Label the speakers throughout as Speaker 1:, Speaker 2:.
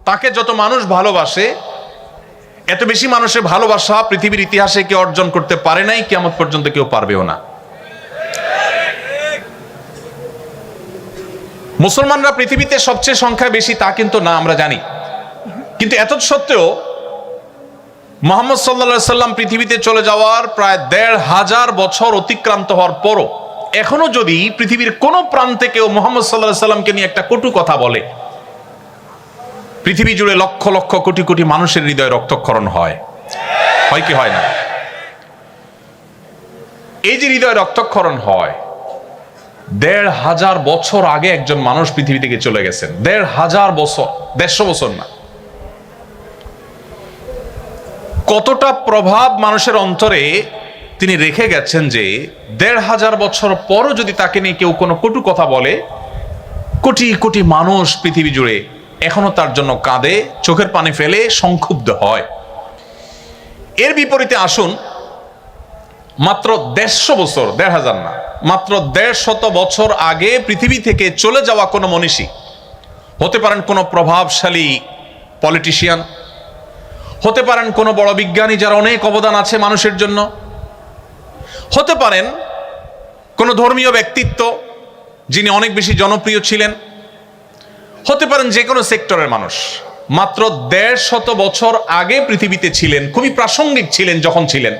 Speaker 1: তাকে যত মানুষ ভালোবাসে, এত বেশি মানুষের ভালোবাসা পৃথিবীর ইতিহাসে কেউ অর্জন করতে পারে নাই, কিয়ামত পর্যন্ত কেউ পারবেও না। মুসলমানরা পৃথিবীতে সবচেয়ে সংখ্যা বেশি তা কিন্তু না, আমরা জানি। কিন্তু এত সত্ত্বেও মুহাম্মদ সাল্লাল্লাহু আলাইহি সাল্লাম পৃথিবীতে চলে যাওয়ার প্রায় ১৫০০ বছর অতিক্রান্ত হওয়ার পরও এখনো যদি পৃথিবীর কোনো প্রান্তে কেউ মুহাম্মদ সাল্লাল্লাহু আলাইহি সাল্লামকে নিয়ে একটা কটু কথা বলে, পৃথিবী জুড়ে লক্ষ লক্ষ কোটি কোটি মানুষের হৃদয়ে রক্তক্ষরণ হয় কি হয় না? এই যে হৃদয়ে রক্তক্ষরণ হয়, ১৫০০ বছর আগে একজন মানুষ পৃথিবী থেকে চলে গেছেন। ১৫০০ বছর, ১৫০ বছর না। কতটা প্রভাব মানুষের অন্তরে তিনি রেখে গেছেন যে ১৫০০ বছর পরও যদি তাকে নিয়ে কেউ কোনো কটু কথা বলে, কোটি কোটি মানুষ পৃথিবী জুড়ে এখনো তার জন্য কাঁদে, চোখের পানি ফেলে, সংক্ষুব্ধ হয়। এর বিপরীতে আসুন, মাত্র ১৫০ বছর, ১৫০০ না, মাত্র ১৫০ বছর আগে পৃথিবী থেকে চলে যাওয়া কোনো মনীষী, হতে পারেন কোনো প্রভাবশালী পলিটিশিয়ান, হতে পারেন কোনো বড় বিজ্ঞানী যার অনেক অবদান আছে মানুষের জন্য, হতে পারেন কোনো ধর্মীয় ব্যক্তিত্ব যিনি অনেক বেশি জনপ্রিয় ছিলেন, হতে পারেন যে কোনো সেক্টরের মানুষ, মাত্র ১৫০ বছর আগে পৃথিবীতে ছিলেন, খুবই প্রাসঙ্গিক ছিলেন যখন ছিলেন।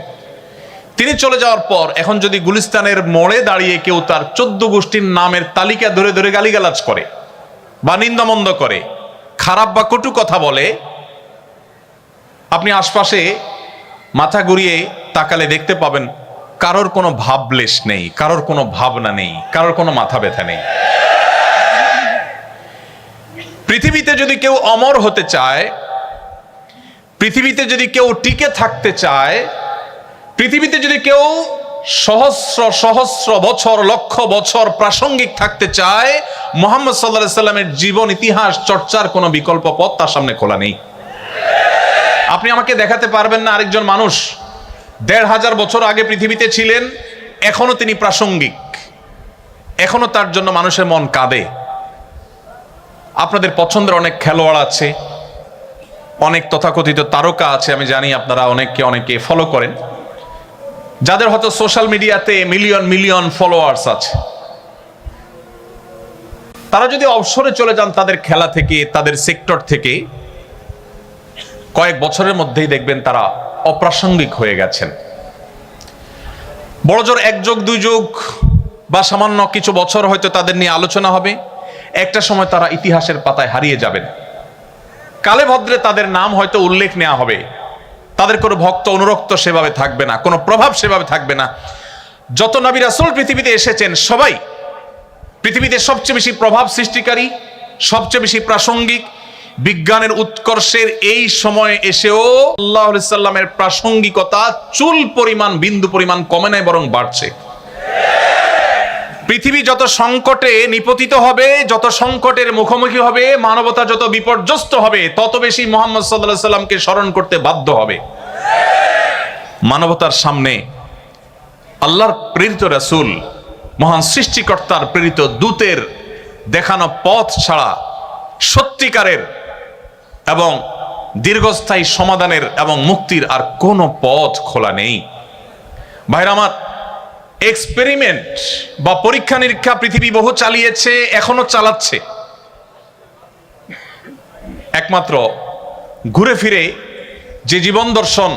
Speaker 1: তিনি চলে যাওয়ার পর এখন যদি গুলিস্তানের মোড়ে দাঁড়িয়ে কেউ তার ১৪ গোষ্ঠীর নামের তালিকা ধরে ধরে গালিগালাজ করে বা নিন্দামন্দ করে, খারাপ বা কটু কথা বলে, আপনি আশপাশে মাথা ঘুরিয়ে তাকালে দেখতে পাবেন কারোর কোনো ভাবলেশ নেই, কারোর কোনো ভাবনা নেই, কারোর কোনো মাথা ব্যথা নেই। পৃথিবীতে যদি কেউ অমর হতে চায়, পৃথিবীতে যদি কেউ টিকে থাকতে চায়, পৃথিবীতে যদি কেউ সহস্র সহস্র বছর, লক্ষ বছর প্রাসঙ্গিক থাকতে চায়, মুহাম্মদ সাল্লাল্লাহু আলাইহি সাল্লামের জীবন ইতিহাস চর্চার কোনো বিকল্প পথ তার সামনে খোলা নেই। আপনি আমাকে দেখাতে পারবেন না আরেকজন মানুষ ১৫০০ বছর আগে পৃথিবীতে ছিলেন, এখনো তিনি প্রাসঙ্গিক, এখনো তার জন্য মানুষের মন কাঁদে। আপনাদের পছন্দের অনেক খেলোয়াড় আছে, অনেক তথাকথিত তারকা আছে, আমি জানি আপনারা অনেকে ফলো করেন, যাদের হয়তো সোশ্যাল মিডিয়াতে মিলিয়ন মিলিয়ন ফলোয়ার্স আছে। তারা যদি অবসরে চলে যান তাদের খেলা থেকে, তাদের সেক্টর থেকে, কয়েক বছরের মধ্যেই দেখবেন তারা অপ্রাসঙ্গিক হয়ে গেছেন। বড়জোর ১ যুগ ২ যুগ বা সামান্য কিছু বছর হয়তো তাদের নিয়ে আলোচনা হবে, একটা সময় তারা ইতিহাসের পাতায় হারিয়ে যাবেন। কালে ভদ্রে তাদের নাম হয়তো উল্লেখ নেওয়া হবে, তাদের কোনো ভক্ত অনুরক্ত সেভাবে থাকবে না, কোনো প্রভাব সেভাবে থাকবে না। যত নবী রাসূল পৃথিবীতে এসেছেন সবাই পৃথিবীতে সবচেয়ে বেশি প্রভাব সৃষ্টিকারী, সবচেয়ে বেশি প্রাসঙ্গিক। বিজ্ঞানের উৎকর্ষের এই সময় এসেও সাল্লাল্লাহু আলাইহি সাল্লামের প্রাসঙ্গিকতা চুল পরিমাণ, বিন্দু পরিমাণ কমে নাই, বরং বাড়ছে। পৃথিবী যত সংকটে নিপতিত হবে, যত সংকটের মুখোমুখি হবে, মানবতা যত বিপর্যস্ত হবে, তত বেশি মুহাম্মদ সাল্লাল্লাহু আলাইহি সাল্লামকে স্মরণ করতে বাধ্য হবে। মানবতার সামনে আল্লাহর প্রেরিত রাসূল, মহান সৃষ্টিকর্তার প্রেরিত দূতের দেখানো পথ ছাড়া সত্যিকারের এবং দীর্ঘস্থায়ী সমাধানের এবং মুক্তির আর কোনো পথ খোলা নেই। ভাইরা আমার, এক্সপেরিমেন্ট বা পরীক্ষা নিরীক্ষা পৃথিবী বহু চালিয়েছে, এখনো চালাচ্ছে। একমাত্র ঘুরে ফিরে যে জীবন দর্শন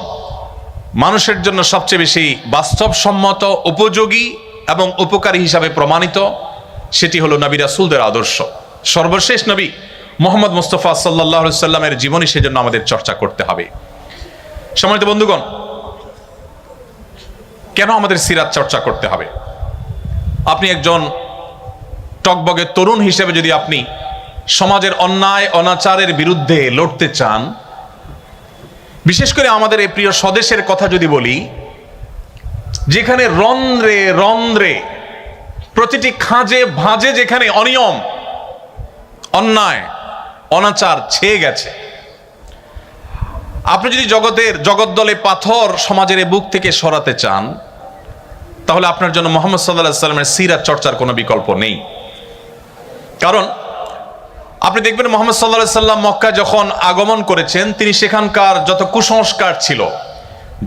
Speaker 1: মানুষের জন্য সবচেয়ে বেশি বাস্তবসম্মত, উপযোগী এবং উপকারী হিসাবে প্রমাণিত, সেটি হলো নবী রাসূলদের আদর্শ। সর্বশেষ নবী মুহাম্মদ মুস্তাফা সাল্লাল্লাহু আলাইহি সাল্লামের জীবনী সেজন্য আমাদের চর্চা করতে হবে। সম্মানিত বন্ধুগণ, কেন আমাদের সিরাত চর্চা করতে হবে? আপনি একজন টকবগে তরুণ হিসেবে যদি আপনি সমাজের অন্যায় অনাচারের বিরুদ্ধে লড়তে চান, বিশেষ করে আমাদের এই প্রিয় স্বদেশের কথা যদি বলি, যেখানে রন্ধ্রে রন্ধ্রে, প্রতিটি খাঁজে ভাঁজে যেখানে অনিয়ম, অন্যায়, অনাচার ছেয়ে গেছে, আপনি যদি জগদ্দলে পাথর সমাজের বুক থেকে সরাতে চান, তাহলে আপনার জন্য মুহাম্মদ সাল্লাল্লাহু আলাইহি সাল্লামের সিরাত চর্চার কোনো বিকল্প নেই। কারণ আপনি দেখবেন মুহাম্মদ সাল্লাল্লাহু আলাইহি সাল্লাম মক্কা যখন আগমন করেছেন, তিনি সেখানকার যত কুসংস্কার ছিল,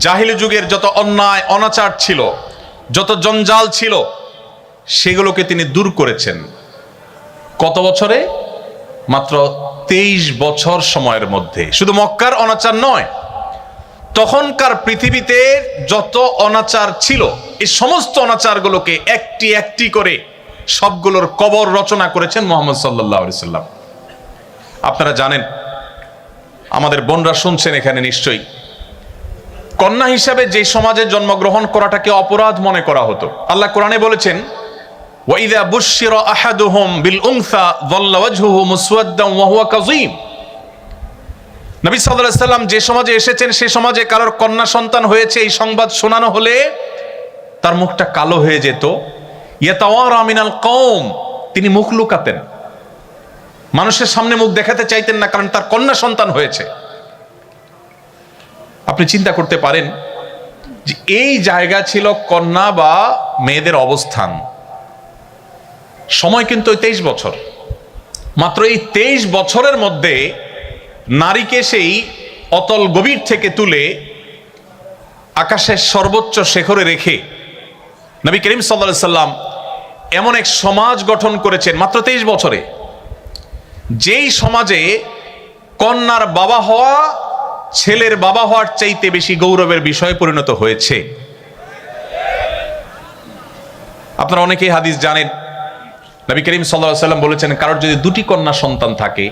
Speaker 1: জাহিলি যুগের যত অন্যায় অনাচার ছিল, যত জঞ্জাল ছিল, সেগুলোকে তিনি দূর করেছেন। কত বছরে? মাত্র 23 বছর সময়ের মধ্যে। শুধু মক্কার অনাচার নয়, তখনকার পৃথিবীতে যত অনাচার ছিল, এই সমস্ত অনাচারগুলোকে একটি একটি করে সবগুলোর কবর রচনা করেছেন মুহাম্মদ সাল্লাল্লাহু আলাইহি সাল্লাম। আপনারা জানেন, আমাদের বোনরা শুনছেন এখানে নিশ্চয়ই, কন্যা হিসাবে যে সমাজে জন্মগ্রহণ করাটাকে অপরাধ মনে করা হতো। আল্লাহ কোরআনে বলেছেন, ওয়াইযা বুশশিরা আহাদুহুম বিল উনসা যাল্লা ওয়াজহুহু মুসওয়াদ্দান ওয়া হুয়া কাযীম। নবী সাল্লাল্লাহু আলাইহি সাল্লাম যে সমাজে এসেছেন, সে সমাজে কারোর কন্যা সন্তান হয়েছে এই সংবাদ শোনানো হলে তার মুখটা কালো হয়ে যেত। ইয়াতাওয়ারা মিনাল কওম, তিনি মুখ লুকাতেন, মানুষের সামনে মুখ দেখাতে চাইতেন না, কারণ তার কন্যা সন্তান হয়েছে। আপনি চিন্তা করতে পারেন যে এই জায়গা ছিল কন্যা বা মেয়েদের অবস্থান। সময় কিন্তু 23 বছর। মাত্র এই 23 বছরের মধ্যে নারীকে সেই অতল গভীর থেকে তুলে আকাশের সর্বোচ্চ শিখরে রেখে নবী করিম সাল্লাল্লাহু আলাইহি সাল্লাম এমন এক সমাজ গঠন করেছেন মাত্র 23 বছরে, যেই সমাজে কন্যার বাবা হওয়া ছেলের বাবা হওয়ার চাইতে বেশি গৌরবের বিষয়ে পরিণত হয়েছে। আপনারা অনেকেই হাদিস জানেন, নবী করিম সাল্লাল্লাহু আলাইহি সাল্লাম বলেছেন, কারোর যদি দুটি কন্যা সন্তান থাকে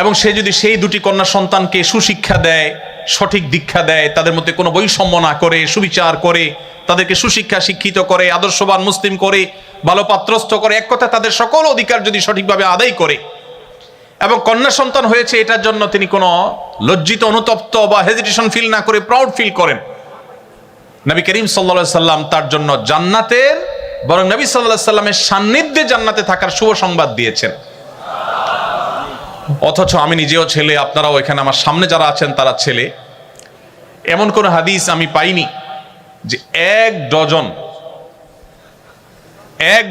Speaker 1: এবং সে যদি সেই দুটি কন্যা সন্তানকে সুশিক্ষা দেয়, সঠিক দীক্ষা দেয়, তাদের মধ্যে কোনো বৈষম্য না করে, সুবিচার করে, তাদেরকে সুশিক্ষা শিক্ষিত করে, আদর্শবান মুসলিম করে, ভালো পাত্রস্থ করে, এক কথা তাদের সকল অধিকার যদি সঠিকভাবে আদায় করে এবং কন্যা সন্তান হয়েছে এটার জন্য তিনি কোনো লজ্জিত, অনুতপ্ত বা হেজিটেশন ফিল না করে প্রাউড ফিল করেন, নবী করিম সাল্লাল্লাহু আলাইহি সাল্লাম তার জন্য জান্নাতের, বরং নবী সাল্লাল্লাহু আলাইহি সাল্লামের সান্নিধ্যে জান্নাতে থাকার শুভ সংবাদ দিয়েছেন। অথচ আমি নিজেও ছেলে, আপনারাও এখানে আমার সামনে যারা আছেন তারা ছেলে। এমন কোন হাদিস আমি পাইনি যে এক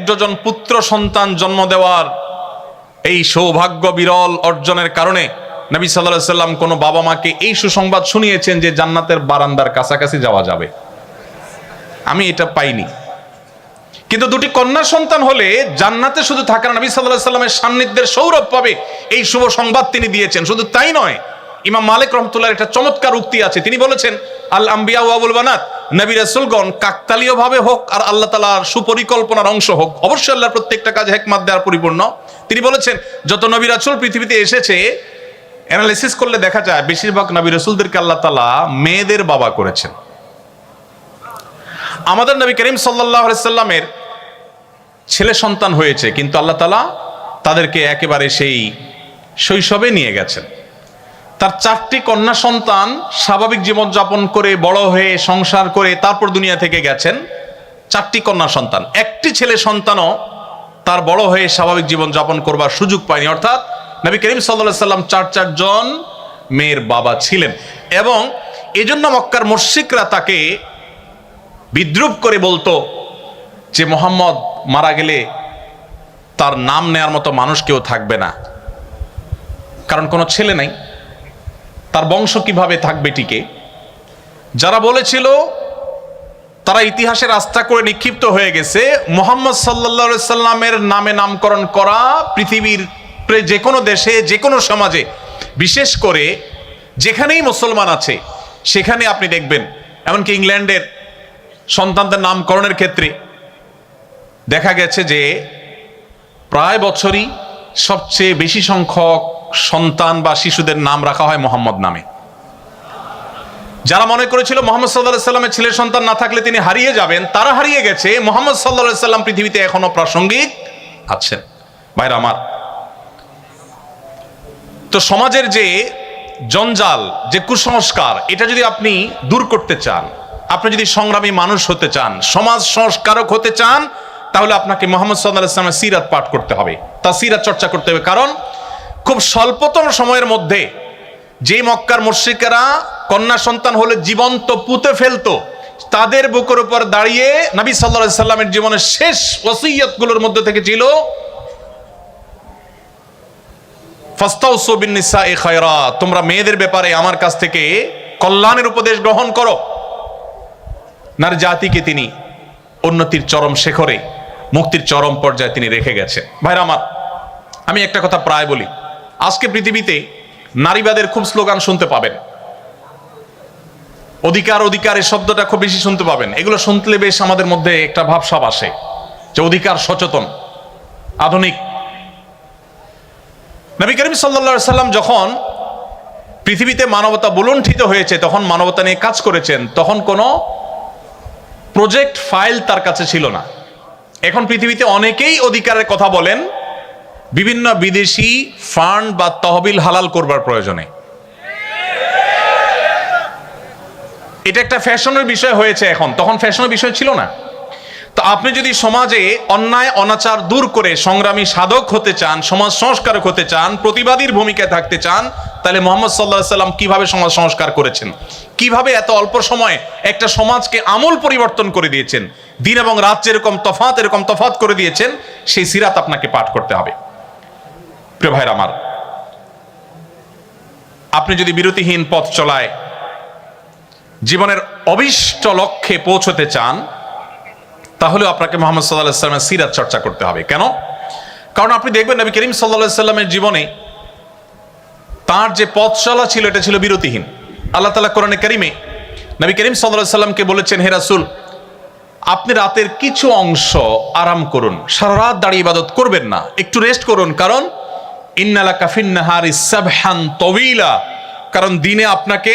Speaker 1: ডজন পুত্র সন্তান জন্ম দেওয়ার এই সৌভাগ্য বিরল অর্জনের কারণে নবী সাল্লাল্লাহু আলাইহি সাল্লাম কোনো বাবা মাকে এই সুসংবাদ শুনিয়েছেন যে জান্নাতের বারান্দার কাছাকাছি যাওয়া যাবে। আমি এটা পাইনি। কিন্তু দুটি কন্যা সন্তান হলে জান্নাতে শুধু থাকা না, নবী সাল্লাল্লাহু আলাইহি সাল্লামের সান্নিধ্যের সৌরভ পাবে, এই শুভ সংবাদ তিনি দিয়েছেন। শুধু তাই নয়, ইমাম মালিক রাহমাতুল্লাহর একটা চমৎকার উক্তি আছে, তিনি বলেছেন, আল আম্বিয়া ওয়া আবুল বানাত, নবী রাসূলগণ কাকতালীয় ভাবে হোক আর আল্লাহ তাআলার সুপরিকল্পনার অংশ হোক, অবশ্যই আল্লাহর প্রত্যেকটা কাজে হিকমত দেওয়ার পরিপূর্ণ। তিনি বলেছেন, যত নবী রাসূল পৃথিবীতে এসেছে অ্যানালাইসিস করলে দেখা যায় বেশিরভাগ নবী রাসূলদেরকে আল্লাহ তাআলা মেয়েদের বাবা করেছেন। আমাদের নবী করিম সাল্লাল্লাহু আলাইহি সাল্লামের ছেলে সন্তান হয়েছে, কিন্তু আল্লাহ তাআলা তাদেরকে একেবারে সেই শৈশবে নিয়ে গেছেন। তার 4টি কন্যা সন্তান স্বাভাবিক জীবনযাপন করে বড় হয়ে সংসার করে তারপর দুনিয়া থেকে গেছেন। 4টি কন্যা সন্তান, একটি ছেলে সন্তানও তার বড় হয়ে স্বাভাবিক জীবনযাপন করবার সুযোগ পায়নি। অর্থাৎ নবী করিম সাল্লাল্লাহু আলাইহি সাল্লাম 4 জন মেয়ের বাবা ছিলেন, এবং এজন্য মক্কার মুশরিকরা তাকে বিদ্রুপ করে বলতো যে মুহাম্মদ মারা গেলে তার নাম নেয়ার মতো মানুষ কেউ থাকবে না, কারণ কোনো ছেলে নাই, তার বংশ কিভাবে থাকবে টিকে। যারা বলেছিল তারা ইতিহাসের আস্থা করে নিক্ষিপ্ত হয়ে গেছে। মুহাম্মদ সাল্লাল্লাহু আলাইহি সাল্লামের নামে নামকরণ করা পৃথিবীর যে কোনো দেশে, যে কোনো সমাজে, বিশেষ করে যেখানেই মুসলমান আছে সেখানে আপনি দেখবেন, এমনকি ইংল্যান্ডের সন্তানদের নামকরণের ক্ষেত্রে দেখা গেছে যে প্রায় বছরই সবচেয়ে বেশি সংখ্যক সন্তান বা শিশুদের নাম রাখা হয় মোহাম্মদ নামে। যারা মনে করেছিল মুহাম্মদ সাল্লাল্লাহু আলাইহি সাল্লামের ছেলে সন্তান না থাকলে তিনি হারিয়ে যাবেন, তারা হারিয়ে গেছে। মুহাম্মদ সাল্লাল্লাহু আলাইহি সাল্লাম পৃথিবীতে এখনো প্রাসঙ্গিক আছেন। ভাইরা আমার, তো সমাজের যে জঞ্জাল, যে কুসংস্কার, এটা যদি আপনি দূর করতে চান, আপনি যদি সংগ্রামী মানুষ হতে চান, সমাজ সংস্কারক হতে চান, তাহলে আপনাকে মুহাম্মদ সাল্লাল্লাহু আলাইহি সাল্লামের সিরাত পাঠ করতে হবে, তার সিরাত চর্চা করতে হবে। কারণ খুব স্বল্পতম সময়ের মধ্যে যে মক্কার মুশরিকেরা কন্যা সন্তান হলে জীবন্ত পুঁতে ফেলতো, তাদের বুকের উপর দাঁড়িয়ে নবী সাল্লাল্লাহু আলাইহি সাল্লামের জীবনের শেষ ওসিয়তগুলোর মধ্যে থেকে ছিল, ফাস্তাউসু বিন-নিসাই খায়রা, তোমরা মেয়েদের ব্যাপারে আমার কাছ থেকে কল্যাণের উপদেশ গ্রহণ করো। নারী জাতিকে তিনি উন্নতির চরম শিখরে, মুক্তির চরম পর্যায়ে তিনি রেখে গেছেন। ভাইরা আমার, আমি একটা কথা প্রায় বলি, আজকে পৃথিবীতে নারীবাদের খুব স্লোগান শুনতে পাবেন, অধিকার অধিকার এই শব্দটা খুব বেশি শুনতে পাবেন। এগুলো শুনলে বেশ আমাদের মধ্যে একটা ভাবসাব আসে যে অধিকার সচেতন, আধুনিক। নবী করিম সাল্লাল্লাহু আলাইহি সাল্লাম যখন পৃথিবীতে মানবতা বুলুণ্ঠিত হয়েছে, তখন মানবতা নিয়ে কাজ করেছেন, তখন কোনো প্রজেক্ট ফাইল তার কাছে ছিল না। এখন পৃথিবীতে অনেকেই অধিকারের কথা বলেন বিভিন্ন বিদেশি ফান্ড বা তহবিল হালাল করবার প্রয়োজনে। এটা একটা ফ্যাশনের বিষয় হয়েছে এখন, তখন ফ্যাশনের বিষয় ছিল না। তো আপনি যদি সমাজে অন্যায় অনাচার দূর করে সংগ্রামী সাধক হতে চান, সমাজ সংস্কারক হতে চান, প্রতিবাদীর ভূমিকায় থাকতে চান, তাহলে মুহাম্মদ সাল্লাল্লাহু আলাইহি সাল্লাম কিভাবে সমাজ সংস্কার করেছেন, কিভাবে এত অল্প সময়ে একটা সমাজকে আমূল পরিবর্তন করে দিয়েছেন, দিন এবং রাত যেরকম তফাৎ এরকম তফাৎ করে দিয়েছেন, সেই সিরাত আপনাকে পাঠ করতে হবে। প্রিয় ভাইরা আমার, আপনি যদি বিরতিহীন পথ চলায় জীবনের অভিষ্ট লক্ষ্যে পৌঁছতে চান, তাহলে আপনাকে মুহাম্মদ সাল্লাল্লাহু আলাইহি সাল্লামের সিরাত চর্চা করতে হবে। কেন? কারণ আপনি দেখবেন নবী করিম সাল্লাল্লাহু আলাইহি সাল্লামের জীবনে তার যে পথ চলা ছিল, এটা ছিল বিরতিহীন। আল্লাহ তাআলা কোরআনে কারিমে নবী করিম সাল্লাল্লাহু আলাইহি সাল্লামকে বলেছেন, হে রাসূল, আপনি রাতের কিছু অংশ আরাম করুন, সারা রাত দাঁড়িয়ে ইবাদত করবেন না, একটু রেস্ট করুন। কারণ ইন্না লাকা ফিন নাহারি সাবহান তাওয়িলা, কারণ দিনে আপনাকে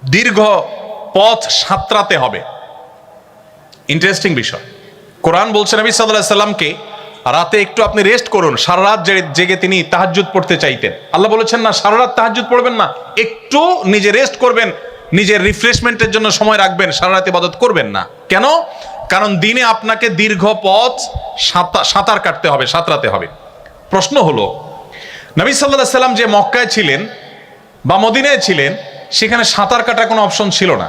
Speaker 1: দীর্ঘ পথ সাঁতরাতে হবে। ইন্টারেস্টিং বিষয়, কোরআন বলছে নবী সাল্লাল্লাহু আলাইহি সাল্লামকে রাতে একটু আপনি রেস্ট করুন। সারা রাত জেগে তিনি তাহাজ্জুদ পড়তে চাইতেন। আল্লাহ বলেছেন না, সারা রাত তাহাজ্জুদ পড়বেন না, একটু নিজে রেস্ট করবেন, নিজের রিফ্রেশমেন্টের জন্য সময় রাখবেন, সারা রাত ইবাদত করবেন না। কেন? কারণ দিনে আপনাকে দীর্ঘ পথ সাঁতার কাটতে হবে, সাঁতরাতে হবে। প্রশ্ন হলো, নবী সাল্লাল্লাহু আলাইহি সাল্লাম যে মক্কায় ছিলেন বা মদিনায় ছিলেন, সেখানে সাঁতার কাটার কোনো অপশন ছিল না।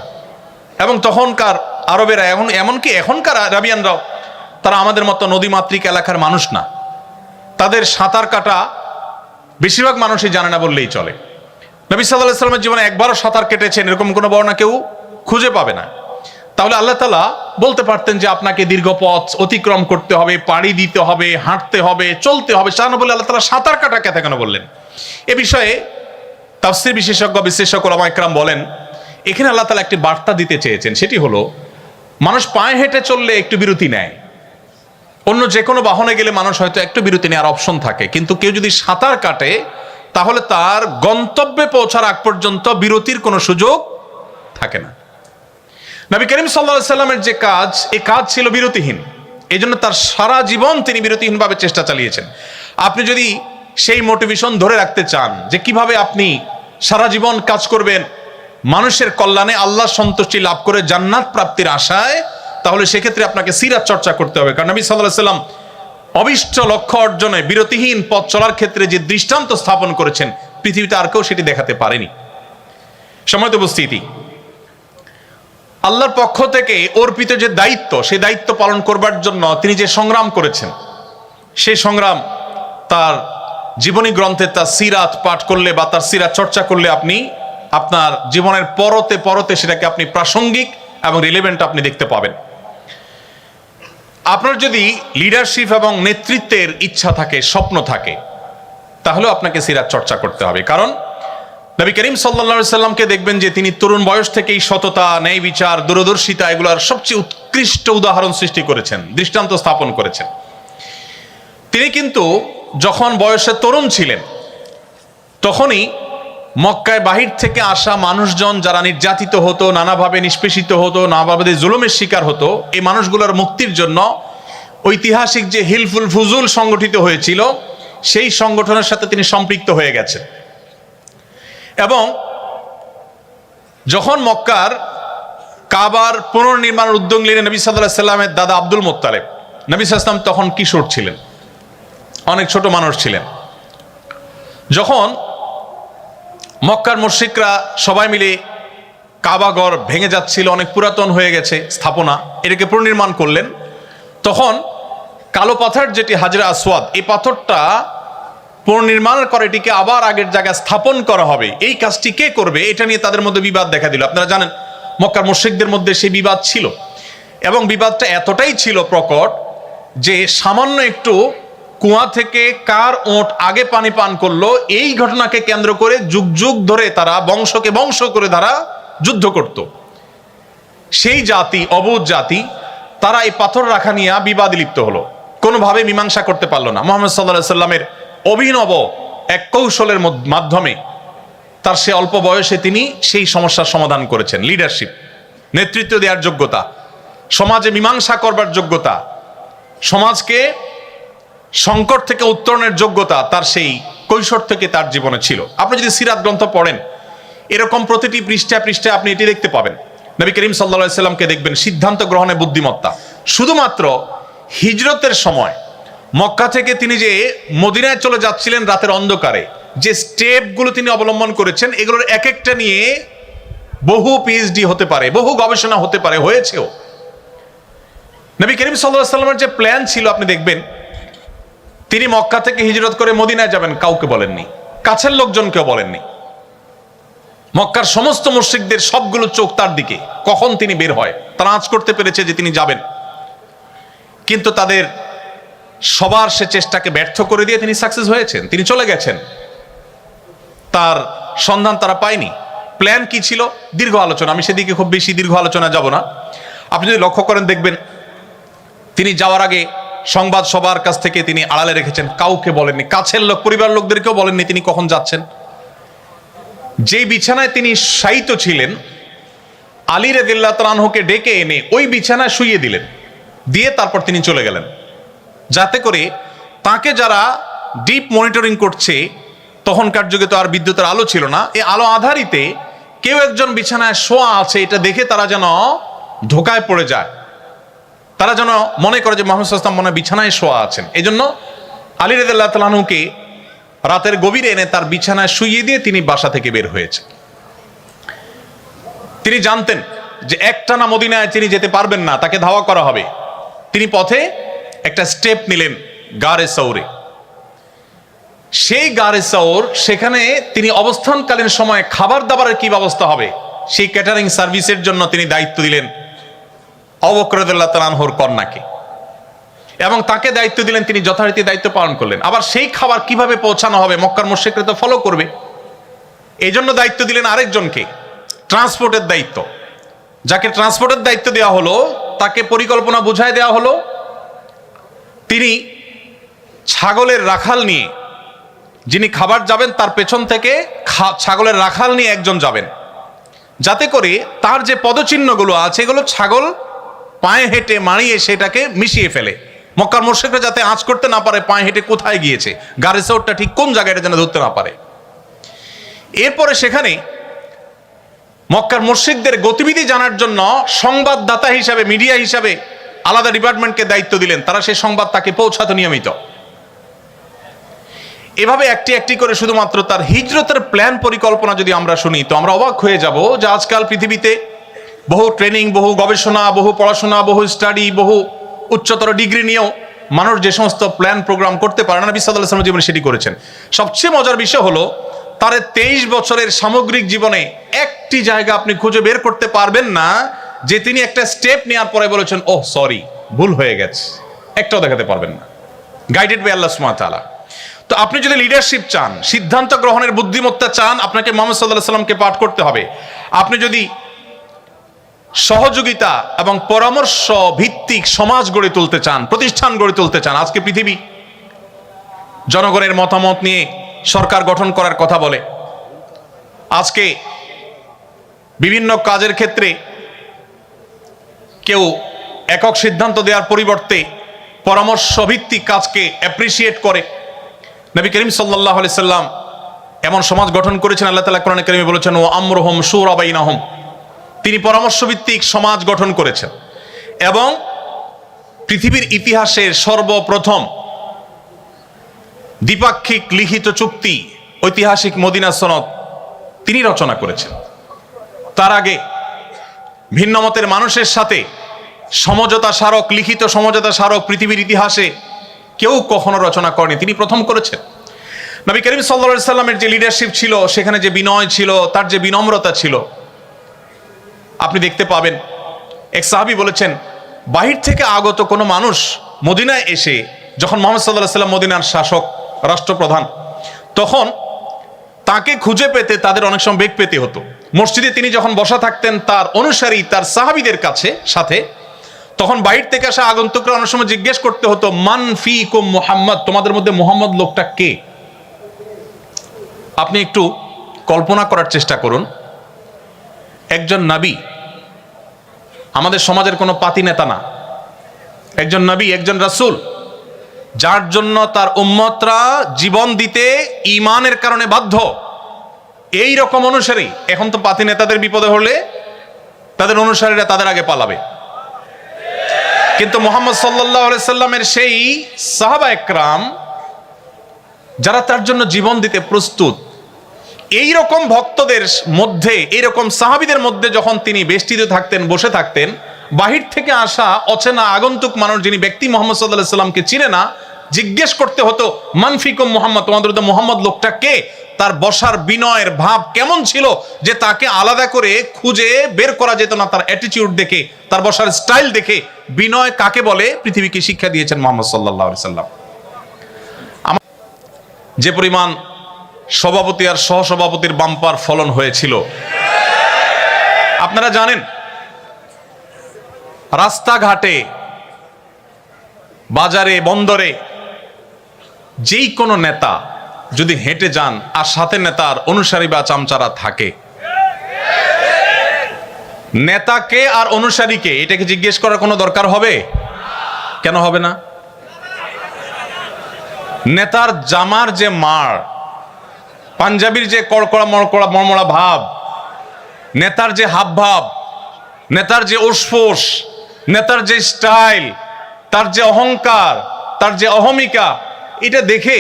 Speaker 1: এবং তখনকার আরবেরা, এমনকি এখনকার আরাবিয়ানরাও, তারা আমাদের মতো নদীমাতৃক এলাকার মানুষ না। তাদের সাঁতার কাটা বেশিরভাগ মানুষই জানে না বললেই চলে। নবী সাল্লাল্লাহু আলাইহি সাল্লামের জীবনে একবারও সাঁতার কেটেছেন এরকম কোনো বর্ণনা কেউ খুঁজে পাবে না। তাহলে আল্লাহ তাআলা বলতে পারতেন যে আপনাকে দীর্ঘ পথ অতিক্রম করতে হবে, পাড়ি দিতে হবে, হাঁটতে হবে, চলতে হবে, তা না বলে আল্লাহ তাআলা সাঁতার কাটা কেন বললেন? এ বিষয়ে তাফসীর বিশেষজ্ঞ বিশ্লেষক ওলামা ইকরাম বলেন, এখানে আল্লাহ তাআলা একটি বার্তা দিতে চেয়েছেন। সেটি হলো, মানুষ পায়ে হেঁটে চললে একটু বিরতি নেয়, অন্য যে কোনো বাহনে গেলে মানুষ হয়তো একটু বিরতি নেওয়ার অপশন থাকে, কিন্তু কেউ যদি সাঁতার কাটে তাহলে তার গন্তব্যে পৌঁছার আগ পর্যন্ত বিরতির কোনো সুযোগ থাকে না। নবী করিম সাল্লাল্লাহু আলাইহি সাল্লামের যে কাজ, এই কাজ ছিল বিরতিহীন। এই জন্য তার সারা জীবন তিনি বিরতিহীনভাবে চেষ্টা চালিয়েছেন। আপনি যদি সেই মোটিভেশন ধরে রাখতে চান যে কিভাবে আপনি সারা জীবন কাজ করবেন মানুষের কল্যাণে, আল্লাহর সন্তুষ্টি লাভ করে জান্নাত প্রাপ্তির আশায়, তাহলে সেক্ষেত্রে আপনাকে সিরাত চর্চা করতে হবে। কারণ নবী সাল্লাল্লাহু আলাইহি সাল্লাম অভিষ্ট লক্ষ্য অর্জনে বিরতিহীন পথ চলার ক্ষেত্রে যে দৃষ্টান্ত স্থাপন করেছেন, পৃথিবীতে আর কেউ সেটি দেখাতে পারেনি। সম্মানিত উপস্থিতি, আল্লাহর পক্ষ থেকে অর্পিত যে দায়িত্ব, সেই দায়িত্ব পালন করবার জন্য তিনি যে সংগ্রাম করেছেন, সেই সংগ্রাম তার জীবনী গ্রন্থে, তার সিরাত পাঠ করলে বা তার সিরাত চর্চা করলে আপনি আপনার জীবনের পরতে পরতে সেটাকে আপনি প্রাসঙ্গিক এবং রিলেভেন্ট আপনি দেখতে পাবেন। আপনার যদি লিডারশিপ এবং নেতৃত্বের ইচ্ছা থাকে, স্বপ্ন থাকে, তাহলেও আপনাকে সিরাত চর্চা করতে হবে। কারণ নবী করিম সাল্লাল্লাহু আলাইহি সাল্লামকে দেখবেন যে তিনি তরুণ বয়স থেকেই সততা, ন্যায় বিচার, দূরদর্শিতা এগুলোর সবচেয়ে উৎকৃষ্ট উদাহরণ সৃষ্টি করেছেন, দৃষ্টান্ত স্থাপন করেছেন। তিনি কিন্তু যখন বয়সে তরুণ ছিলেন, তখনই মক্কায় বাহির থেকে আসা মানুষজন যারা নির্যাতিত হতো, নানাভাবে নিষ্পেষিত হতো, নানাভাবে জুলুমের শিকার হতো, এই মানুষগুলোর মুক্তির জন্য ঐতিহাসিক যে হিলফুল ফুজুল সংগঠিত হয়েছিল, সেই সংগঠনের সাথে তিনি সম্পৃক্ত হয়ে গেছেন। এবং যখন মক্কার কাবার পুনর্নির্মাণের উদ্যোগ নিলেন নবী সাল্লাল্লাহু আলাইহি সাল্লামের দাদা আব্দুল মুত্তালিব, নবী সাল্লাল্লাহু আলাইহি সাল্লাম তখন কিশোর ছিলেন, অনেক ছোট মানুষ ছিলেন। যখন মক্কার মুশরিকরা সবাই মিলে কাবাঘর ভেঙে যাচ্ছিল, অনেক পুরাতন হয়ে গেছে স্থাপনা, এটাকে পুনর্নির্মাণ করলেন, তখন কালো পাথর যেটি হাজরা আসওয়াদ, এই পাথরটা পুনর্নির্মাণ করে এটিকে আবার আগের জায়গায় স্থাপন করা হবে, এই কাজটি কে করবে, এটা নিয়ে তাদের মধ্যে বিবাদ দেখা দিল। আপনারা জানেন মক্কার মুশরিকদের মধ্যে সেই বিবাদ ছিল, এবং বিবাদটা এতটাই ছিল প্রকট যে সামান্য একটু কুয়া থেকে কার ওঁট আগে পানি পান করলো, এই ঘটনাকে কেন্দ্র করে যুগ যুগ ধরে তারা বংশকে বংশ করে তারা যুদ্ধ করত। সেই জাতি, অবুঝ জাতি, তারা এই পাথর রাখা নিয়ে বিবাদে লিপ্ত হলো, কোনোভাবে মীমাংসা করতে পারলো না। মুহাম্মদ সাল্লাল্লাহু আলাইহি সাল্লামের অভিনব এক কৌশলের মাধ্যমে তার সে অল্প বয়সে তিনি সেই সমস্যার সমাধান করেছেন। লিডারশিপ, নেতৃত্ব দেওয়ার যোগ্যতা, সমাজে মীমাংসা করবার যোগ্যতা, সমাজকে সংকট থেকে উত্তরণের যোগ্যতা তার সেই কৈশোর থেকে তার জীবনে ছিল। আপনি যদি সিরাত গ্রন্থ পড়েন, এরকম প্রতিটি পৃষ্ঠায় পৃষ্ঠায় আপনি এটি দেখতে পাবেন। নবী করিম সাল্লাল্লাহু আলাইহি সাল্লামকে দেখবেন সিদ্ধান্ত গ্রহণে বুদ্ধিমত্তা। শুধুমাত্র হিজরতের সময় মক্কা থেকে তিনি যে মদিনায় চলে যাচ্ছিলেন রাতের অন্ধকারে, যে স্টেপগুলো তিনি অবলম্বন করেছেন, এগুলোর এক একটা নিয়ে বহু পিএইচডি হতে পারে, বহু গবেষণা হতে পারে, হয়েছেও। নবী করিম সাল্লাল্লাহু আলাইহি সাল্লামের যে প্ল্যান ছিল আপনি দেখবেন, তিনি মক্কা থেকে হিজরত করে মদিনায় যাবেন, কাউকে বলেননি, কাছের লোকজনকেও বলেননি। মক্কার সমস্ত মুশরিকদের সবগুলো চোখ তার দিকে, কখন তিনি বের হয়। তারা আঁচ করতে পেরেছে যে তিনি যাবেন, কিন্তু তাদের সবার সে চেষ্টাকে ব্যর্থ করে দিয়ে তিনি সাকসেস হয়েছেন, তিনি চলে গেছেন। তার সন্ধান তারা পায়নি। প্ল্যান কি ছিল? দীর্ঘ আলোচনা, আমি সেদিকে খুব বেশি দীর্ঘ আলোচনা যাব না। আপনি যদি লক্ষ্য করেন দেখবেন, তিনি যাওয়ার আগে সংবাদ সবার কাছ থেকে তিনি আড়ালে রেখেছেন, কাউকে বলেননি, কাছের লোক, পরিবার লোকদেরকেও বলেননি তিনি কখন যাচ্ছেন। যেই বিছানায় তিনি শায়িত ছিলেন, আলী রাদিয়াল্লাহু তাআলা আনহুকে ডেকে এনে ওই বিছানায় শুইয়ে দিলেন, দিয়ে তারপর তিনি চলে গেলেন, যাতে করে তাকে যারা ডিপ মনিটরিং করছে, তখনকার যুগে তো আর বিদ্যুতের আলো ছিল না, এই আলো আধারিতে কেউ একজন বিছানায় শোয়া আছে এটা দেখে তারা যেন ধোকায় পড়ে যায়, তারা যেন মনে করে যে মুহাম্মদ সাল্লাল্লাহু আলাইহি ওয়াসাল্লাম মনে বিছানায় শোয়া আছেন। এই জন্য আলী রাদিয়াল্লাহু তাআলা আনহুকে রাতের গভীরে এনে তার বিছানায় শুইয়ে দিয়ে তিনি বাসা থেকে বের হয়েছে। তিনি জানতেন যে একটানা মদিনায় তিনি যেতে পারবেন না, তাকে ধাওয়া করা হবে। তিনি পথে একটা স্টেপ নিলেন গারে সৌরে। সেই গারে সৌর, সেখানে তিনি অবস্থানকালীন সময়ে খাবার দাবারের কি ব্যবস্থা হবে সেই ক্যাটারিং সার্ভিসের জন্য তিনি দায়িত্ব দিলেন আবু বকর রাদিয়াল্লাহু তাআলা আনহুর কন্যাকে, এবং তাকে দায়িত্ব দিলেন, তিনি যথারীতি দায়িত্ব পালন করলেন। আবার সেই খাবার কিভাবে পৌঁছানো হবে, মক্কার মুশরিকরা তো ফলো করবে, এই জন্য দায়িত্ব দিলেন আরেকজনকে, ট্রান্সপোর্টের দায়িত্ব। যাকে ট্রান্সপোর্টের দায়িত্ব দেওয়া হলো, তাকে পরিকল্পনা বুঝায় দেওয়া হলো, তিনি ছাগলের রাখাল নিয়ে, যিনি খাবার যাবেন তার পেছন থেকে ছাগলের রাখাল নিয়ে একজন যাবেন, যাতে করে তার যে পদচিহ্নগুলো আছে এগুলো ছাগল পায়ে হেঁটে মারিয়ে সেটাকে মিশিয়ে ফেলে। মক্কার মুশরিকরা যাতে আঁচ করতে না পারে পায়ে হেঁটে কোথায় গিয়েছে, গারে সৌরটা ঠিক কোন জায়গায়, যেন ধরতে না পারে। এরপরে সেখানে মক্কার মুশরিকদের গতিবিধি জানার জন্য সংবাদদাতা হিসাবে, মিডিয়া হিসাবে আলাদা ডিপার্টমেন্টকে দায়িত্ব দিলেন, তারা সেই সংবাদ তাকে পৌঁছাতো নিয়মিত। এভাবে একটি একটি করে শুধুমাত্র তার হিজরতের প্ল্যান পরিকল্পনা যদি আমরা শুনি, তো আমরা অবাক হয়ে যাব যে আজকাল পৃথিবীতে বহু ট্রেনিং, বহু গবেষণা, বহু পড়াশোনা, বহু স্টাডি, বহু উচ্চতর ডিগ্রি নিয়েও মানুষ যে সমস্ত প্ল্যান প্রোগ্রাম করতে পারে না, নবী সাল্লাল্লাহু আলাইহি ওয়াসাল্লাম জীবনে সেটি করেছেন। সবচেয়ে মজার বিষয় হলো, তার 23 বছরের সামগ্রিক জীবনে একটি জায়গা আপনি খুঁজে বের করতে পারবেন না যে তিনি একটা স্টেপ নেওয়ার পরে বলেছেন ওহ সরি, ভুল হয়ে গেছে, একটাও দেখাতে পারবেন না। গাইডেড বাই আল্লাহ সুবহানাহু ওয়া তাআলা। তো আপনি যদি লিডারশিপ চান, সিদ্ধান্ত গ্রহণের বুদ্ধিমত্তা চান, আপনাকে মুহাম্মদ সাল্লাল্লাহু আলাইহি ওয়াসাল্লামকে পাঠ করতে হবে। আপনি যদি সহযোগিতা এবং পরামর্শ ভিত্তিক সমাজ গড়ে তুলতে চান, প্রতিষ্ঠান গড়ে তুলতে চান, আজকে পৃথিবী জনগণের মতামত নিয়ে সরকার গঠন করার কথা বলে। আজকে বিভিন্ন কাজের ক্ষেত্রে কেউ একক সিদ্ধান্ত দেওয়ার পরিবর্তে পরামর্শ ভিত্তিক কাজকে অ্যাপ্রিসিয়েট করে। নবী করিম সাল্লাল্লাহু আলাইহি সাল্লাম এমন সমাজ গঠন করেছেন, আল্লাহ তাআলা কোরআনে কারিমে বলেছেন ওয়া আমরুহুম শুরা বাইনাহুম, তিনি পরামর্শ ভিত্তিক সমাজ গঠন করেছেন। এবং পৃথিবীর ইতিহাসের সর্বপ্রথম দ্বিপাক্ষিক লিখিত চুক্তি, ঐতিহাসিক মদিনা সনদ তিনি রচনা করেছেন। তার আগে ভিন্ন মতের মানুষের সাথে সমঝোতা স্মারক, লিখিত সমঝোতা স্মারক পৃথিবীর ইতিহাসে কেউ কখনো রচনা করেনি, তিনি প্রথম করেছেন। নবী করিম সাল্লাল্লাহু আলাইহি সাল্লামের যে লিডারশিপ ছিল, সেখানে যে বিনয় ছিল, তার যে বিনম্রতা ছিল, আপনি দেখতে পাবেন। এক সাহাবী বলেছেন, বাহির থেকে আগত কোনো মানুষ মদিনায় এসে, যখন মুহাম্মদ সাল্লাল্লাহু আলাইহি সাল্লাম মদিনার শাসক, রাষ্ট্রপ্রধান, তখন তাকে খুঁজে পেতে তাদের অনেক সময় বেগ পেতে হতো। মসজিদে তিনি যখন বসা থাকতেন তার অনুসারী, তার সাহাবীদের সাথে, তখন বাইরে থেকে আসা আগন্তুকরা অনেক সময় জিজ্ঞেস করতে হতো, মান ফিকুম মুহাম্মদ, তোমাদের মধ্যে মুহাম্মদ লোকটা কে? আপনি একটু কল্পনা করার চেষ্টা করুন, একজন নবী, আমাদের সমাজের কোনো পাতি নেতা না, একজন নবী, একজন রাসূল, যার জন্য তার উম্মতরা জীবন দিতে ঈমানের কারণে বাধ্য, এই রকম অনুসারী। এখন তো পাতি নেতাদের বিপদে হলে তাদের অনুসারীরা তাদের আগে পালাবে, কিন্তু মুহাম্মদ সাল্লাল্লাহু আলাইহি সাল্লামের সেই সাহাবা একরাম, যারা তার জন্য জীবন দিতে প্রস্তুত, এই রকম ভক্তদের মধ্যে, এইরকম সাহাবীদের মধ্যে যখন তিনি বেষ্টিত থাকতেন, বসে থাকতেন, বাহির থেকে আসা অচেনা আগন্তুক মানুষ, যিনি ব্যক্তি মুহাম্মদ সাল্লাল্লাহু আলাইহি সাল্লামকে চিনে না, জিজ্ঞেস করতে হতো, মান ফিকুম মুহাম্মদ, তোমাদের মধ্যে মুহাম্মদ লোকটা কে? তার বসার বিনয়ের ভাব কেমন ছিল যে তাকে আলাদা করে খুঁজে বের করা যেত না। তার অ্যাটিটিউড দেখে, তার বসার স্টাইল দেখে বিনয় কাকে বলে পৃথিবীকে শিক্ষা দিয়েছেন মুহাম্মদ সাল্লাল্লাহু আলাইহি সাল্লাম। যে পরিমাণ সভাপতি আর সহসভাপতির বাম্পার ফলন হয়েছিল আপনারা জানেন। রাস্তাঘাটে, বাজারে, বন্দরে যেই কোনো নেতা যদি হেঁটে যান আর সাথে নেতার অনুসারী বা চামচারা থাকে, নেতাকে আর অনুসারীকে এটাকে জিজ্ঞেস করার কোনো দরকার হবে? কেন হবে না? নেতার জামার যে মার, পাঞ্জাবির যে কড়কড়া মড়কড়া মরমড়া ভাব, নেতার যে হাব ভাব, নেতার যে ওসফোস, নেতার যে স্টাইল, তার যে অহংকার, তার যে অহমিকা, এটা দেখে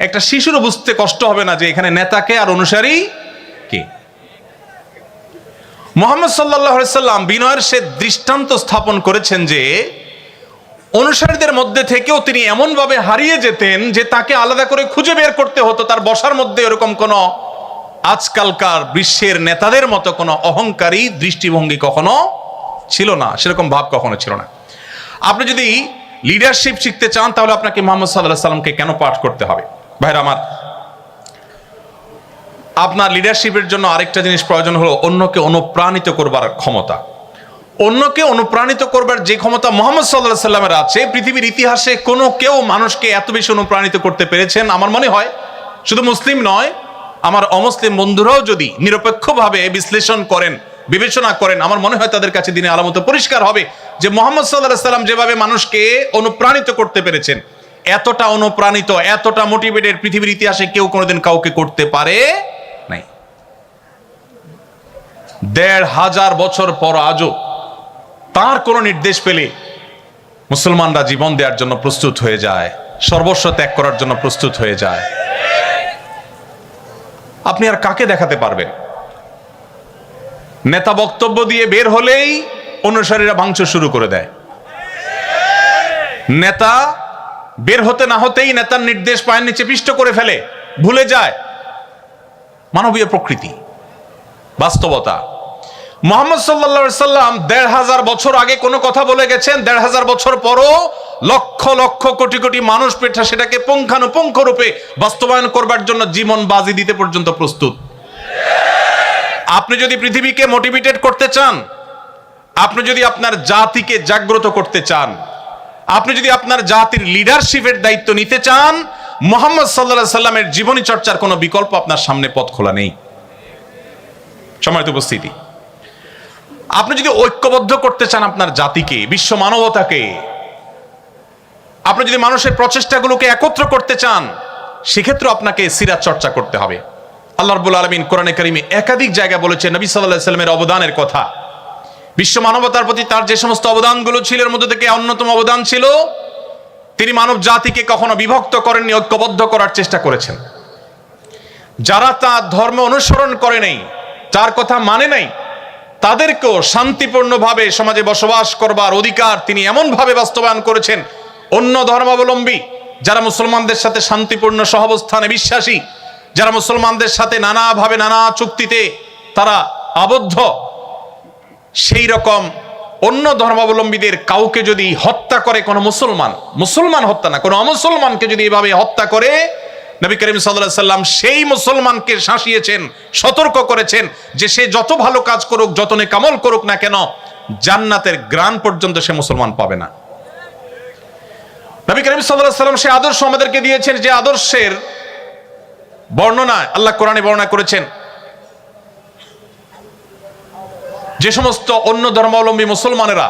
Speaker 1: একটা শিশুরও বুঝতে কষ্ট হবে না যে এখানে নেতাকে আর অনুসারী কে। মুহাম্মদ সাল্লাল্লাহু আলাইহি সাল্লাম বিনয়ের সে দৃষ্টান্ত স্থাপন করেছেন যে অনুসারীদের মধ্যে থেকেও তিনি এমন ভাবে হারিয়ে যেতেন যে তাকে আলাদা করে খুঁজে বের করতে হতো। তার বসার মধ্যে এরকম কোন আজকালকার বিশ্বের নেতাদের মতো কোনো অহংকারী দৃষ্টিভঙ্গি কখনো ছিল না, সেরকম ভাব কখনো ছিল না। আপনি যদি লিডারশিপ শিখতে চান তাহলে আপনাকে মুহাম্মদ সাল্লাল্লাহু আলাইহি সাল্লামকে কেন পাঠ করতে হবে? ভাইরা আমার, আপনার লিডারশিপের জন্য আরেকটা জিনিস প্রয়োজন হলো অন্যকে অনুপ্রাণিত করবার ক্ষমতা। অন্যকে অনুপ্রাণিত করবার যে ক্ষমতা মুহাম্মদ সাল্লাল্লাহু আলাইহি সাল্লামের আছে, পৃথিবীর ইতিহাসে কোনো কেউ মানুষকে এত বেশি অনুপ্রাণিত করতে পেরেছেন আমার মনে হয় শুধু মুসলিম নয়, আমার অমুসলিম বন্ধুরাও যদি নিরপেক্ষভাবে বিশ্লেষণ করেন, বিবেচনা করেন, আমার মনে হয় তাদের কাছে দিনে আলামত পরিষ্কার হবে যে মুহাম্মদ সাল্লাল্লাহু আলাইহি সাল্লাম যেভাবে মানুষকে অনুপ্রাণিত করতে পেরেছেন, এতটা অনুপ্রাণিত, এতটা মোটিভেটেড পৃথিবীর ইতিহাসে কেউ কোনোদিন কাউকে করতে পারে নাই। ১৫০০ বছর পর আজও তার কোন নির্দেশ পেলে মুসলমানরা জীবন দেওয়ার জন্য প্রস্তুত হয়ে যায়, সর্বস্ব ত্যাগ করার জন্য প্রস্তুত হয়ে যায়। আপনি আর কাকে দেখাতে পারবেন? নেতা বক্তব্য দিয়ে বের হলেই অনুসারীরা ভাঙচুর শুরু করে দেয়। নেতা বের হতে না হতেই নেতার নির্দেশ পায়ের নিচে পিষ্ট করে ফেলে, ভুলে যায় মানবীয় প্রকৃতি, বাস্তবতা। মুহাম্মদ সাল্লাল্লাহু আলাইহি সাল্লাম ১৫০০ বছর আগে কোনো কথা বলে গেছেন, ১৫০০ বছর পরও লক্ষ লক্ষ কোটি কোটি মানুষ পেঠা সেটাকে পুঙ্খানুপুঙ্খ রূপে বাস্তবায়ন করবার জন্য জীবন বাজি দিতে পর্যন্ত প্রস্তুত। আপনি যদি পৃথিবীকে মোটিভেটেড করতে চান, আপনি যদি আপনার জাতিকে জাগ্রত করতে চান, আপনি যদি আপনার জাতির লিডারশিপের দায়িত্ব নিতে চান, মুহাম্মদ সাল্লাল্লাহু আলাইহি সাল্লামের জীবনী চর্চার কোনো বিকল্প আপনার সামনে পথ খোলা নেই। সম্মানিত উপস্থিতি, আপনি যদি ঐক্যবদ্ধ করতে চান আপনার জাতিকে, বিশ্ব মানবতাকে, আপনি যদি মানুষের প্রচেষ্টাগুলোকে একত্র করতে চান, সেক্ষেত্রে আপনাকে সিরাত চর্চা করতে হবে। আল্লাহ রাব্বুল আলামিন কোরআনে কারিমে একাধিক জায়গায় বলেছেন নবী সাল্লাল্লাহু আলাইহি সাল্লামের অবদানের কথা। বিশ্ব মানবতার প্রতি তার যে সমস্ত অবদানগুলো ছিল, এর মধ্যে থেকে অন্যতম অবদান ছিল তিনি মানব জাতিকে কখনো বিভক্ত করেননি, ঐক্যবদ্ধ করার চেষ্টা করেছেন। যারা তার ধর্ম অনুসরণ করে নাই, তার কথা মানে নাই, তাদেরকেও শান্তিপূর্ণভাবে সমাজে বসবাস করবার অধিকার তিনি এমনভাবে বাস্তবায়ন করেছেন, অন্য ধর্মাবলম্বী যারা মুসলমানদের সাথে শান্তিপূর্ণ সহাবস্থানে বিশ্বাসী, যারা মুসলমানদের সাথে নানাভাবে নানা চুক্তিতে তারা আবদ্ধ, সেই রকম অন্য ধর্মাবলম্বীদের কাউকে যদি হত্যা করে কোনো মুসলমান হত্যা না, কোনো অমুসলমানকে যদি এভাবে হত্যা করে, নবী করিম সাল্লাল্লাহু আলাইহি ওয়াসাল্লাম সেই মুসলমানকে শাসিয়েছেন, সতর্ক করেছেন যে সে যত ভালো কাজ করুক, যত নেকামল করুক না কেন, জান্নাতের গ্রাণ পর্যন্ত সে মুসলমান পাবে না। নবী করিম সাল্লাল্লাহু আলাইহি ওয়াসাল্লাম সেই আদর্শ আমাদেরকে দিয়েছেন, যে আদর্শের বর্ণনা আল্লাহ কোরআনে বর্ণনা করেছেন। যে সমস্ত অন্য ধর্মাবলম্বী মুসলমানেরা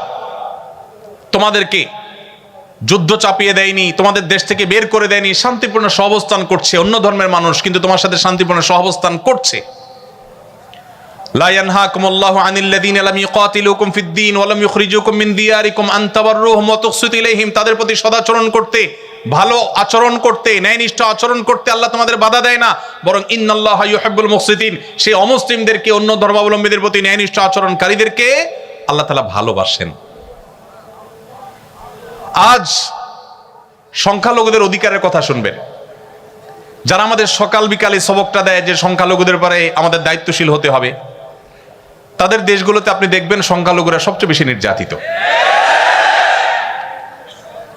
Speaker 1: তোমাদেরকে যুদ্ধ চাপিয়ে দেয়নি, তোমাদের দেশ থেকে বের করে দেয়নি, শান্তিপূর্ণ সহাবস্থান করছে, অন্য ধর্মের মানুষ কিন্তু তোমার সাথে শান্তিপূর্ণ সহাবস্থান করছে। লা ইয়ানহাকুমুল্লাহু আনিল্লাযীনা লাম ইউকাতিলুকুম ফিদ-দীন ওয়া লাম ইখরিজুকুম মিন দিয়ারিকুম আন তাবাররুহুম ওয়া তুকসিতু ইলাইহিম, তাদের প্রতি সদাচরণ করতে, ভালো আচরণ করতে, ন্যায়নিষ্ঠ আচরণ করতে আল্লাহ তোমাদের বাধা দেয় না, বরং ইন্নাল্লাহা ইউহিব্বুল মুকসিতিন, সেই অমুসলিমদেরকে, অন্য ধর্মাবলম্বীদের প্রতি ন্যায়নিষ্ঠ আচরণকারীদেরকে আল্লাহ তাআলা ভালোবাসেন। আজ সংখ্যালঘুদের অধিকারের কথা শুনবেন। যারা আমাদের সকাল বিকালে সবকটা দেয় যে সংখ্যালঘুদের পরে আমাদের দায়িত্বশীল হতে হবে, তাদের দেশগুলোতে আপনি দেখবেন সংখ্যালঘুরা সবচেয়ে বেশি নির্যাতিত।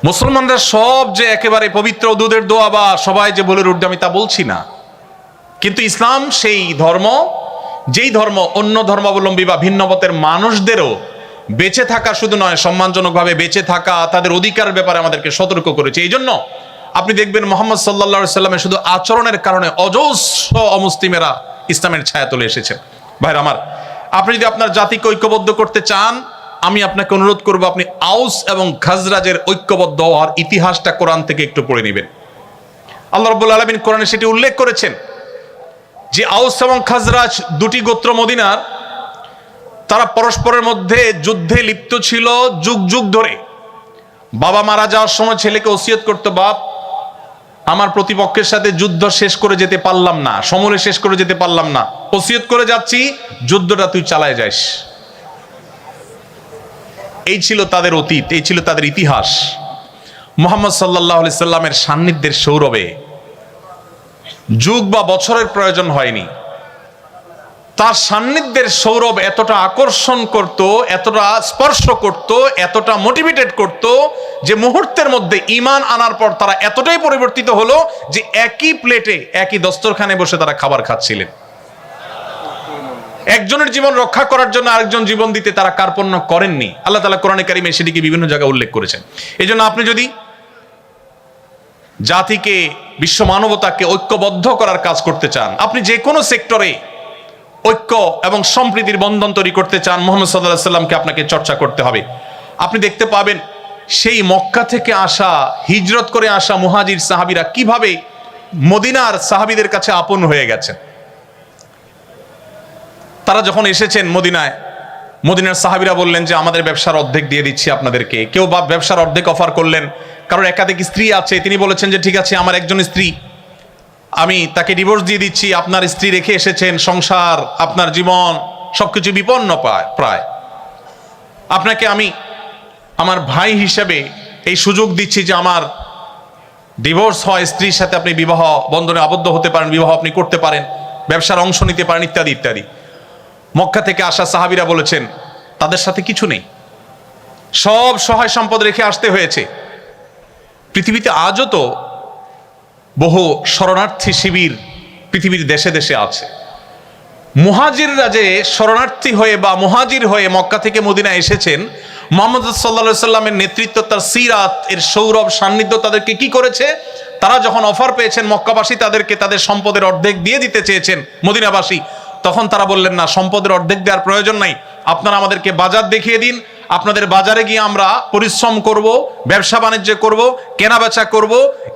Speaker 1: মুসলমানরা সব যে একেবারে পবিত্র দুধের দোয়া বা সবাই যে বলে উঠবে আমি তা বলছি না, কিন্তু ইসলাম সেই ধর্ম, যেই ধর্ম অন্য ধর্মাবলম্বী বা ভিন্ন মতের মানুষদেরও বেঁচে থাকা শুধু নয়, সম্মানজনকভাবে বেঁচে থাকা, তাদের অধিকারের ব্যাপারে আমাদেরকে সতর্ক করেছে। এই জন্য আপনি দেখবেন মুহাম্মদ সাল্লাল্লাহু আলাইহি সাল্লামের শুধু আচরণের কারণে অজস্র অমুসলিমেরা ইসলামের ছায়া তুলে এসেছেন। ভাইরা আমার, আপনি যদি আপনার জাতিকে ঐক্যবদ্ধ করতে চান, আমি আপনাকে অনুরোধ করব আপনি আউস এবং খাজরাজের ঐক্যবদ্ধ হওয়ার ইতিহাসটা কোরআন থেকে একটু পড়ে নেবেন। আল্লাহ রাব্বুল আলামিন কোরআনে সেটি উল্লেখ করেছেন যে আউস এবং খাজরাজ দুটি গোত্র মদিনার, তারা পরস্পরের মধ্যে যুদ্ধে লিপ্ত ছিল যুগ যুগ ধরে। বাবা মারা যাওয়ার সময় ছেলেকে ওসিয়ত করতো, বাপ আমার প্রতিপক্ষের সাথে যুদ্ধ শেষ করে যেতে পারলাম না, সমূলে শেষ করে যেতে পারলাম না, ওসিয়ত করে যাচ্ছি যুদ্ধটা তুই চালায় যাস। এই ছিল তাদের অতীত, এই ছিল তাদের ইতিহাস। মুহাম্মদ সাল্লাল্লাহু আলাইহি সাল্লামের সান্নিধ্যের সৌরভে যুগ বা বছরের প্রয়োজন হয়নি, তার সান্নিধ্যের সৌরভ এতটা আকর্ষণ করত, এতটা স্পর্শ করত, এতটা মোটিভেটেড করত যে মুহূর্তের মধ্যে ঈমান আনার পর তারা এতটাই পরিবর্তিত হলো যে একই প্লেটে, একই দস্তরখানে বসে তারা খাবার খাচ্ছিলেন। একজনের জীবন রক্ষা করার জন্য আরেকজন জীবন দিতে তারা কার্পণ্য করেননি। আল্লাহ তাআলা কোরআনে কারিমে সেটিকে বিভিন্ন জায়গায় উল্লেখ করেছেন। এই জন্য আপনি যদি জাতিকে, বিশ্ব মানবতাকে ঐক্যবদ্ধ করার কাজ করতে চান, আপনি যে কোনো সেক্টরে ঐক্য এবং সম্প্রীতির বন্ধন তৈরি করতে চান, মুহাম্মদ সাল্লাল্লাহু আলাইহি সাল্লামকে আপনাকে চর্চা করতে হবে। আপনি দেখতে পাবেন সেই মক্কা থেকে আসা, হিজরত করে আসা মুহাজির সাহাবীরা কিভাবে মদিনার সাহাবীদের কাছে আপন হয়ে গেছেন। তারা যখন এসেছেন মদিনায়, মদিনার সাহাবীরা বললেন যে আমাদের ব্যবসার অর্ধেক দিয়ে দিচ্ছি আপনাদেরকে। কেউ বা ব্যবসার অর্ধেক অফার করলেন, কারণ একাধিক স্ত্রী আছে, তিনি বলেছেন যে ঠিক আছে, আমার একজন স্ত্রী, আমি তাকে ডিভোর্স দিয়ে দিচ্ছি, আপনার স্ত্রী রেখে এসেছেন, সংসার, আপনার জীবন সবকিছু বিপন্ন প্রায়, আপনাকে আমি আমার ভাই হিসেবে এই সুযোগ দিচ্ছি যে আমার ডিভোর্স হয় স্ত্রীর সাথে আপনি বিবাহ বন্ধনে আবদ্ধ হতে পারেন, বিবাহ আপনি করতে পারেন, ব্যবসার অংশ নিতে পারেন, ইত্যাদি ইত্যাদি। মক্কা থেকে আসা সাহাবীরা বলেছেন তাদের সাথে কিছু নেই, সব সহায় সম্পদ রেখে আসতে হয়েছে। পৃথিবীতে আজও তো বহু শরণার্থী শিবির পৃথিবীর দেশে দেশে আছে। মুহাজিররা যে শরণার্থী হয়ে বা মুহাজির হয়ে মক্কা থেকে মদিনা এসেছেন, মুহাম্মদ সাল্লাল্লাহু আলাইহি সাল্লামের নেতৃত্ব, তার সিরাত এর সৌরভ সান্নিধ্য তাদেরকে কি করেছে? তারা যখন অফার পেয়েছেন মক্কাবাসী তাদেরকে তাদের সম্পদের অর্ধেক দিয়ে দিতে চেয়েছেন মদিনাবাসী, তখন তারা বললেন না, সম্পদের অর্ধেক দেওয়ার প্রয়োজন নাই, আপনারা আমাদেরকে বাজার দেখিয়ে দিন, আপনাদের বাজারে গিয়ে আমরা পরিশ্রম করব, ব্যবসা বাণিজ্য করব, কেনাবেচা করব,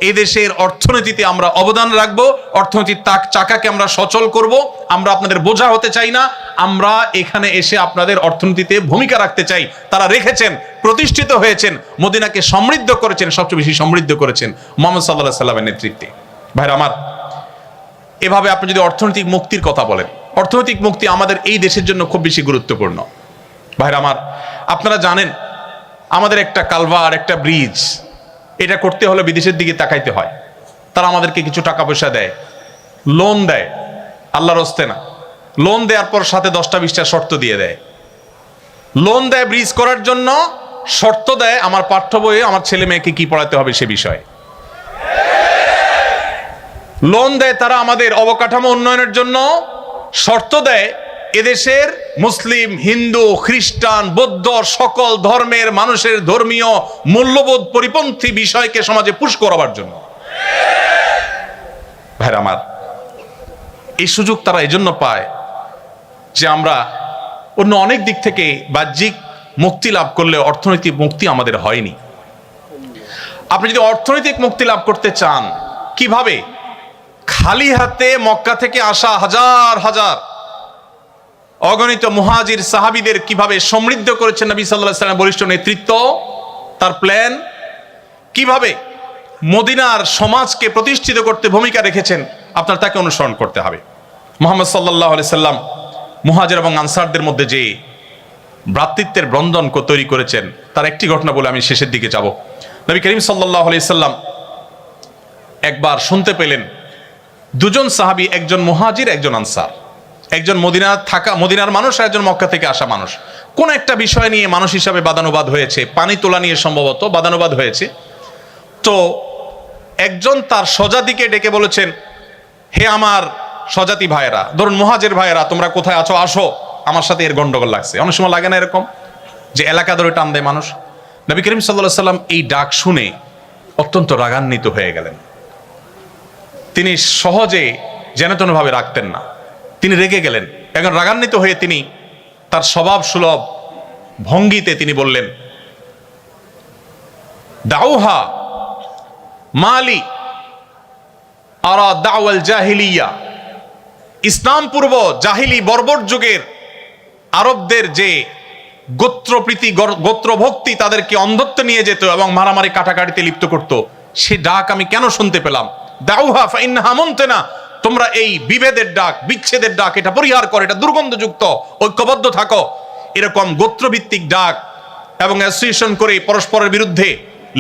Speaker 1: এই দেশের অর্থনীতিতে আমরা অবদান রাখব, অর্থনীতির চাকাকে আমরা সচল করব, আমরা আপনাদের বোঝা হতে চাই না, আমরা এখানে এসে আপনাদের অর্থনীতিতে ভূমিকা রাখতে চাই। তারা রেখেছেন, প্রতিষ্ঠিত হয়েছেন, মদিনাকে সমৃদ্ধ করেছেন, সবচেয়ে বেশি সমৃদ্ধ করেছেন মুহাম্মদ সাল্লাল্লাহু আলাইহি সাল্লামের নেতৃত্বে। ভাইরা আমার, এভাবে আপনি যদি অর্থনৈতিক মুক্তির কথা বলেন, অর্থনৈতিক মুক্তি আমাদের এই দেশের জন্য খুব বেশি গুরুত্বপূর্ণ। ভাইরা আমার, আপনারা জানেন আমাদের একটা কালভার, একটা ব্রিজ এটা করতে হলে বিদেশের দিকে তাকাইতে হয়। তারা আমাদেরকে কিছু টাকা পয়সা দেয়, লোন দেয়, আল্লাহর হস্তে না। লোন দেওয়ার পর সাথে 10টা-20টা শর্ত দিয়ে দেয়। লোন দেয় ব্রিজ করার জন্য, শর্ত দেয় আমার পাঠ্য বইয়ে আমার ছেলে মেয়েকে কি পড়াতে হবে সে বিষয়ে। লোন দেয় তারা আমাদের অবকাঠামো উন্নয়নের জন্য, শর্ত দেয় এদেশের মুসলিম, হিন্দু, খ্রিস্টান, বৌদ্ধ সকল ধর্মের মানুষের ধর্মীয় মূল্যবোধ পরিপন্থী বিষয়কে সমাজে পুশ করাবার জন্য। ভাইরা আমার, এই সুযোগ তারা এজন্য পায় যে আমরা অন্য অনেক দিক থেকে বাহ্যিক মুক্তি লাভ করলে অর্থনৈতিক মুক্তি আমাদের হয়নি। আপনি যদি অর্থনৈতিক মুক্তি লাভ করতে চান, কিভাবে? খালি হাতে মক্কা থেকে আসা হাজার হাজার অগণিত মুহাজির সাহাবীদের কিভাবে সমৃদ্ধ করেছেন নবী সাল্লাল্লাহু আলাইহি ওয়াসাল্লামের বলিষ্ঠ নেতৃত্ব, তার প্ল্যান, কিভাবে মদিনার সমাজকে প্রতিষ্ঠিত করতে ভূমিকা রেখেছেন, আপনার তাকে অনুসরণ করতে হবে। মুহাম্মদ সাল্লাল্লাহু আলাইহি সাল্লাম মুহাজির এবং আনসারদের মধ্যে যে ভ্রাতৃত্বের বন্ধন তৈরি করেছেন, তার একটি ঘটনা বলে আমি শেষের দিকে যাব। নবী করিম সাল্লাল্লাহু আলাইহি সাল্লাম একবার শুনতে পেলেন দুজন সাহাবী, একজন মুহাজির একজন আনসার, একজন মদিনার মানুষ আর একজন মক্কা থেকে আসা মানুষ, কোন একটা বিষয় নিয়ে মানুষ হিসাবে বাদানুবাদ হয়েছে, পানি তোলা নিয়ে সম্ভবত বাদানুবাদ হয়েছে। তো একজন তার স্বজাতিকে ডেকে বলেছেন, হে আমার স্বজাতি ভাইয়েরা, ধরুন মুহাজির ভাইয়েরা, তোমরা কোথায় আছো, আসো, আমার সাথে এর গন্ডগোল লাগছে। অনেক সময় লাগে না এরকম, যে এলাকা ধরে টান দেয় মানুষ। নবী করিম সাল্লাল্লাহু আলাইহি সাল্লাম এই ডাক শুনে অত্যন্ত রাগান্বিত হয়ে গেলেন। তিনি সহজে যেনতেনভাবে রাখতেন না, তিনি রেগে গেলেন। এখন রাগান্বিত হয়ে তিনি তার স্বভাব সুলভ ভঙ্গিতে তিনি বললেন, দাউহা মালি আরা দাওয়াল জাহিলিয়া, ইসলাম পূর্ব জাহিলি বর্বর যুগের আরবদের যে গোত্রপ্রীতি, গোত্রভক্তি তাদেরকে অন্ধত্ব নিয়ে যেত এবং মারামারি কাটাকাটিতে লিপ্ত করত, সে ডাক আমি কেন শুনতে পেলাম? দাউহা ফাইন্নাহা মুনতিনা, তোমরা এই বিভেদের ডাক, বিচ্ছেদের ডাক, এটা পরিহার করো, এটা দুর্গন্ধযুক্ত, ঐক্যবদ্ধ থাকো। এরকম গোত্রভিত্তিক ডাক এবং অ্যাসোসিয়েশন করে পরস্পরের বিরুদ্ধে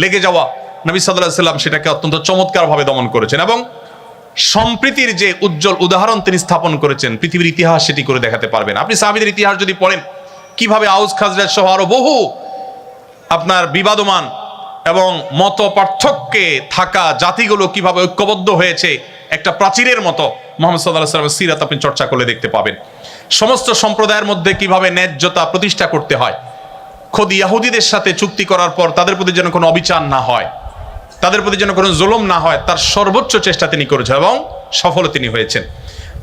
Speaker 1: লেগে যাওয়া, নবী সাল্লাল্লাহু আলাইহি সাল্লাম সেটাকে অত্যন্ত চমৎকারভাবে দমন করেছেন এবং সম্প্রীতির যে উজ্জ্বল উদাহরণ তিনি স্থাপন করেছেন, পৃথিবীর ইতিহাস সেটি করে দেখাতে পারবেন। আপনি সাহাবীদের ইতিহাস যদি পড়েন, কিভাবে আউস খাজরাজ সহ আরো বহু আপনার বিবাদমান এবং মত পার্থক্যে থাকা জাতিগুলো কিভাবে ঐক্যবদ্ধ হয়েছে একটা প্রাচীরের মতো, মুহাম্মদ সাল্লাল্লাহু আলাইহি ওয়াসাল্লামের সিরাত আপনি চর্চা করলে দেখতে পাবেন। সমস্ত সম্প্রদায়ের মধ্যে কিভাবে ন্যায্যতা প্রতিষ্ঠা করতে হয়, খোদ ইহুদিদের সাথে চুক্তি করার পর তাদের প্রতি যেন কোনো অবিচার না হয়, তাদের প্রতি যেন কোনো জুলুম না হয়, তার সর্বোচ্চ চেষ্টা তিনি করেছেন এবং সফল তিনি হয়েছেন।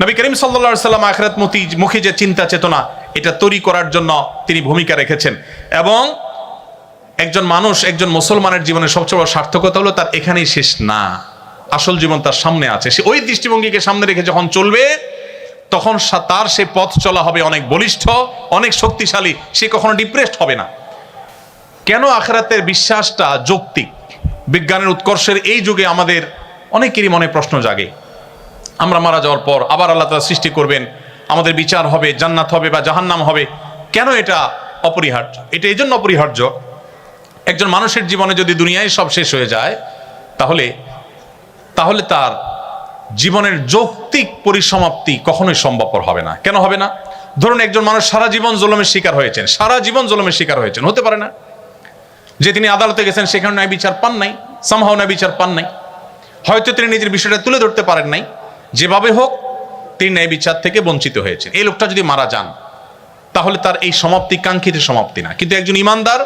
Speaker 1: নবী করিম সাল্লাল্লাহু আলাইহি সাল্লাম আখিরাত মুখী যে চিন্তা চেতনা, এটা তৈরি করার জন্য তিনি ভূমিকা রেখেছেন। এবং একজন মানুষ, একজন মুসলমানের জীবনের সবচেয়ে বড় সার্থকতা হলো তার এখানেই শেষ না, আসল জীবন তার সামনে আছে। সে ওই দৃষ্টিভঙ্গিকে সামনে রেখে যখন চলবে, তখন তার সে পথ চলা হবে অনেক বলিষ্ঠ, অনেক শক্তিশালী, সে কখনো ডিপ্রেসড হবে না। কেন আখিরাতের বিশ্বাসটা যৌক্তিক? বিজ্ঞানের উৎকর্ষের এই যুগে আমাদের অনেকেরই মনে প্রশ্ন জাগে, আমরা মারা যাওয়ার পর আবার আল্লাহ তাআলা সৃষ্টি করবেন, আমাদের বিচার হবে, জান্নাত হবে বা জাহান্নাম হবে। কেন এটা অপরিহার্য? এটা এই জন্য অপরিহার্য, একজন মানুষের জীবনে যদি দুনিয়ায় সব শেষ হয়ে যায়, তাহলে তার জীবনের যৌক্তিক পরিসমাপ্তি কখনোই সম্ভবপর হবে না। কেন হবে না? ধরুন একজন মানুষ সারা জীবন জুলুমের শিকার হয়েছেন, সারা জীবন জুলুমের শিকার হয়েছেন, হতে পারে না যে তিনি আদালতে গেছেন সেখানে ন্যায় বিচার পান নাই, সামহাও ন্যায় বিচার পান নাই, হয়তো তিনি নিজের বিষয়টা তুলে ধরতে পারেন নাই, যেভাবে হোক তিনি ন্যায় বিচার থেকে বঞ্চিত হয়েছেন। এই লোকটা যদি মারা যান, তাহলে তার এই সমাপ্তি কাঙ্ক্ষিত সমাপ্তি না। কিন্তু একজন ইমানদার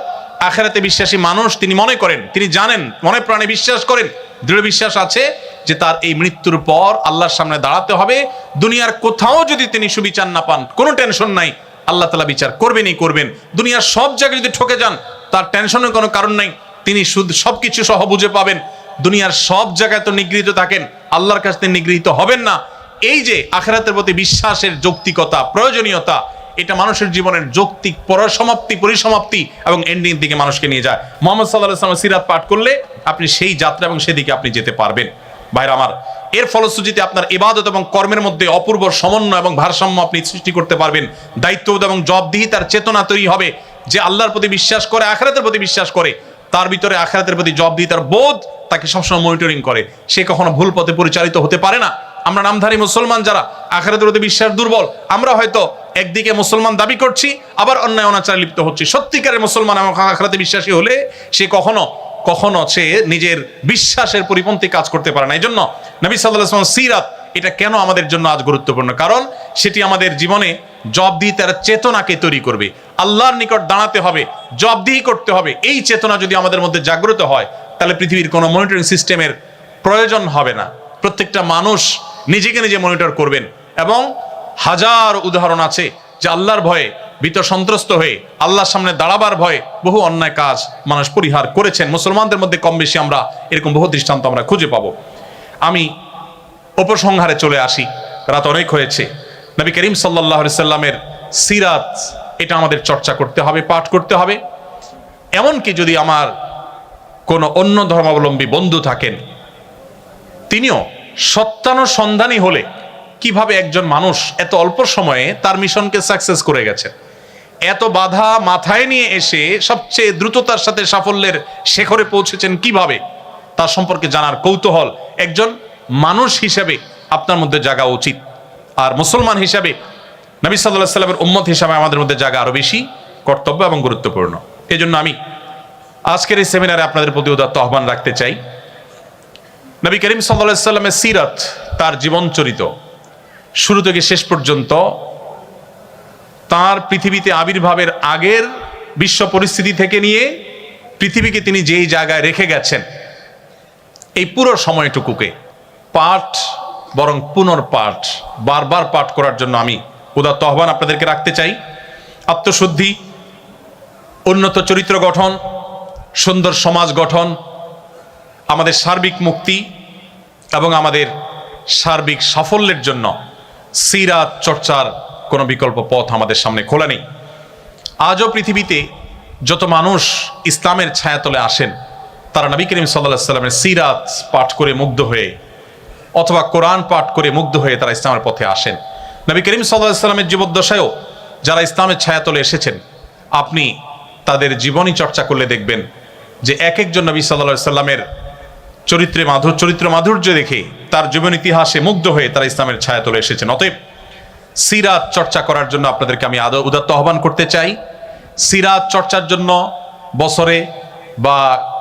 Speaker 1: আখিরাতে বিশ্বাসী মানুষ, তিনি মনে করেন, তিনি জানেন, মনে প্রাণে বিশ্বাস করেন, দৃঢ় বিশ্বাস আছে যে তার এই মৃত্যুর পর আল্লাহর সামনে দাঁড়াতে হবে। দুনিয়ার কোথাও যদি তিনি সুবিচার না পান, কোনো টেনশন নাই, আল্লাহ তাআলা বিচার করবেনই করবেন। দুনিয়ার সব জায়গায় যদি ঠকে যান, তার টেনশনের কোনো কারণ নাই, তিনি শুধু সবকিছু সহ বুঝে পাবেন। দুনিয়ার সব জায়গায় তো নিগৃহীত থাকেন, আল্লাহর কাছে তিনি নিগৃহীত হবেন না। এই যে আখিরাতের প্রতি বিশ্বাসের যৌক্তিকতা, প্রয়োজনীয়তা, এটা মানুষের জীবনের যৌক্তিক পরিসমাপ্তি এবং এন্ডিং দিকে মানুষকে নিয়ে যায়। মুহাম্মদ সাল্লাল্লাহু আলাইহি ওয়াসাল্লাম সিরাত পাঠ করলে আপনি সেই যাত্রা এবং সেদিকে আপনি যেতে পারবেন। ভাইরা আমার, এর ফলশ্রুতিতে আপনার ইবাদত এবং কর্মের মধ্যে অপূর্ব সমন্বয় এবং ভারসাম্য আপনি সৃষ্টি করতে পারবেন। দায়িত্ববোধ এবং জবাবদিহিতার চেতনা তৈরি হবে। যে আল্লাহর প্রতি বিশ্বাস করে, আখিরাতের প্রতি বিশ্বাস করে, তার ভিতরে আখিরাতের প্রতি জবাবদিহিতার বোধ তাকে সবসময় মনিটরিং করে, সে কখনো ভুল পথে পরিচালিত হতে পারে না। আমরা নামধারী মুসলমান যারা আখিরাতের প্রতি বিশ্বাস দুর্বল, আমরা হয়তো একদিকে মুসলমান দাবি করছি, আবার অন্যায় অনাচারে লিপ্ত হচ্ছি। সত্যিকারের মুসলমান এবং আখিরাতে বিশ্বাসী হলে সে কখনো সে নিজের বিশ্বাসের পরিপন্থী কাজ করতে পারে না। এই জন্য নবী সাল্লাল্লাহু আলাইহি ওয়াসাল্লাম সিরাত এটা কেন আমাদের জন্য আজ গুরুত্বপূর্ণ? কারণ সেটি আমাদের জীবনে জবাবদিহিতার চেতনাকে তৈরি করবে। আল্লাহর নিকট দাঁড়াতে হবে, জবাবদিহি করতে হবে। এই চেতনা যদি আমাদের মধ্যে জাগ্রত হয়, তাহলে পৃথিবীর কোনো মনিটরিং সিস্টেমের প্রয়োজন হবে না। প্রত্যেকটা মানুষ নিজেকে নিজে মনিটর করবেন। এবং হাজার উদাহরণ আছে যে আল্লাহর ভয়ে ভীত সন্ত্রস্ত হয়ে আল্লাহর সামনে দাঁড়াবার ভয়ে বহু অন্যায় কাজ মানুষ পরিহার করেছেন। মুসলমানদের মধ্যে কম বেশি আমরা এরকম বহু দৃষ্টান্ত আমরা খুঁজে পাবো। আমি উপসংহারে চলে আসি, রাত অনেক হয়েছে। নবী করিম সাল্লাল্লাহু আলাইহি সাল্লামের সিরাত এটা আমাদের চর্চা করতে হবে, পাঠ করতে হবে। এমনকি যদি আমার কোনো অন্য ধর্মাবলম্বী বন্ধু থাকেন, তিনিও সত্যানুসন্ধানী হলে কিভাবে একজন মানুষ এত অল্প সময়ে তার মিশনকে সাকসেস করে গেছেন, এত বাধা মাথায় নিয়ে এসে সবচেয়ে দ্রুততার সাথে সাফল্যের শেখরে পৌঁছেছেন কিভাবে, তার সম্পর্কে জানার কৌতূহল একজন মানুষ হিসেবে আপনার মধ্যে জাগা উচিত। আর মুসলমান হিসাবে, নবী সাল্লাল্লাহু আলাইহি সাল্লামের উম্মত হিসাবে আমাদের মধ্যে জাগা আরো বেশি কর্তব্য এবং গুরুত্বপূর্ণ। এই জন্য আমি আজকের এই সেমিনারে আপনাদের প্রতি উদাত্ত আহ্বান রাখতে চাই। নবী করিম সাল্লাল্লাহু আলাইহি সাল্লামের সিরাত, তার জীবন চরিত শুরু থেকে শেষ পর্যন্ত, তার পৃথিবীতে আবির্ভাবের আগের বিশ্ব পরিস্থিতি থেকে নিয়ে পৃথিবীকে তিনি যেই জায়গায় রেখে গেছেন, এই পুরো সময়টুকুকে পাঠ বরং পুনর্পাঠ, বারবার পাঠ করার জন্য আমি উদাত্ত আহ্বান আপনাদেরকে রাখতে চাই। আত্মশুদ্ধি, উন্নত চরিত্র গঠন, সুন্দর সমাজ গঠন, আমাদের সার্বিক মুক্তি এবং আমাদের সার্বিক সাফল্যের জন্য সিরাত চর্চার কোনো বিকল্প পথ আমাদের সামনে খোলা নেই। আজও পৃথিবীতে যত মানুষ ইসলামের ছায়াতলে আসেন, তারা নবী করিম সাল্লাল্লাহু আলাইহি সাল্লামের সিরাত পাঠ করে মুগ্ধ হয়ে অথবা কোরআন পাঠ করে মুগ্ধ হয়ে তারা ইসলামের পথে আসেন। নবী করিম সাল্লাল্লাহু আলাইহি সাল্লামের জীবদ্দশায়ও যারা ইসলামের ছায়াতলে এসেছেন, আপনি তাদের জীবনী চর্চা করলে দেখবেন যে এক একজন নবী সাল্লাল্লাহু আলাইহি সাল্লামের চরিত্র মাধুর্য দেখে তার জীবন ইতিহাসে মুগ্ধ হয়ে তারা ইসলামের ছায়াতলে এসেছেন। অতএব সিরাত চর্চা করার জন্য আপনাদেরকে আমি উদাত্ত আহ্বান করতে চাই। সিরাত চর্চার জন্য বছরে বা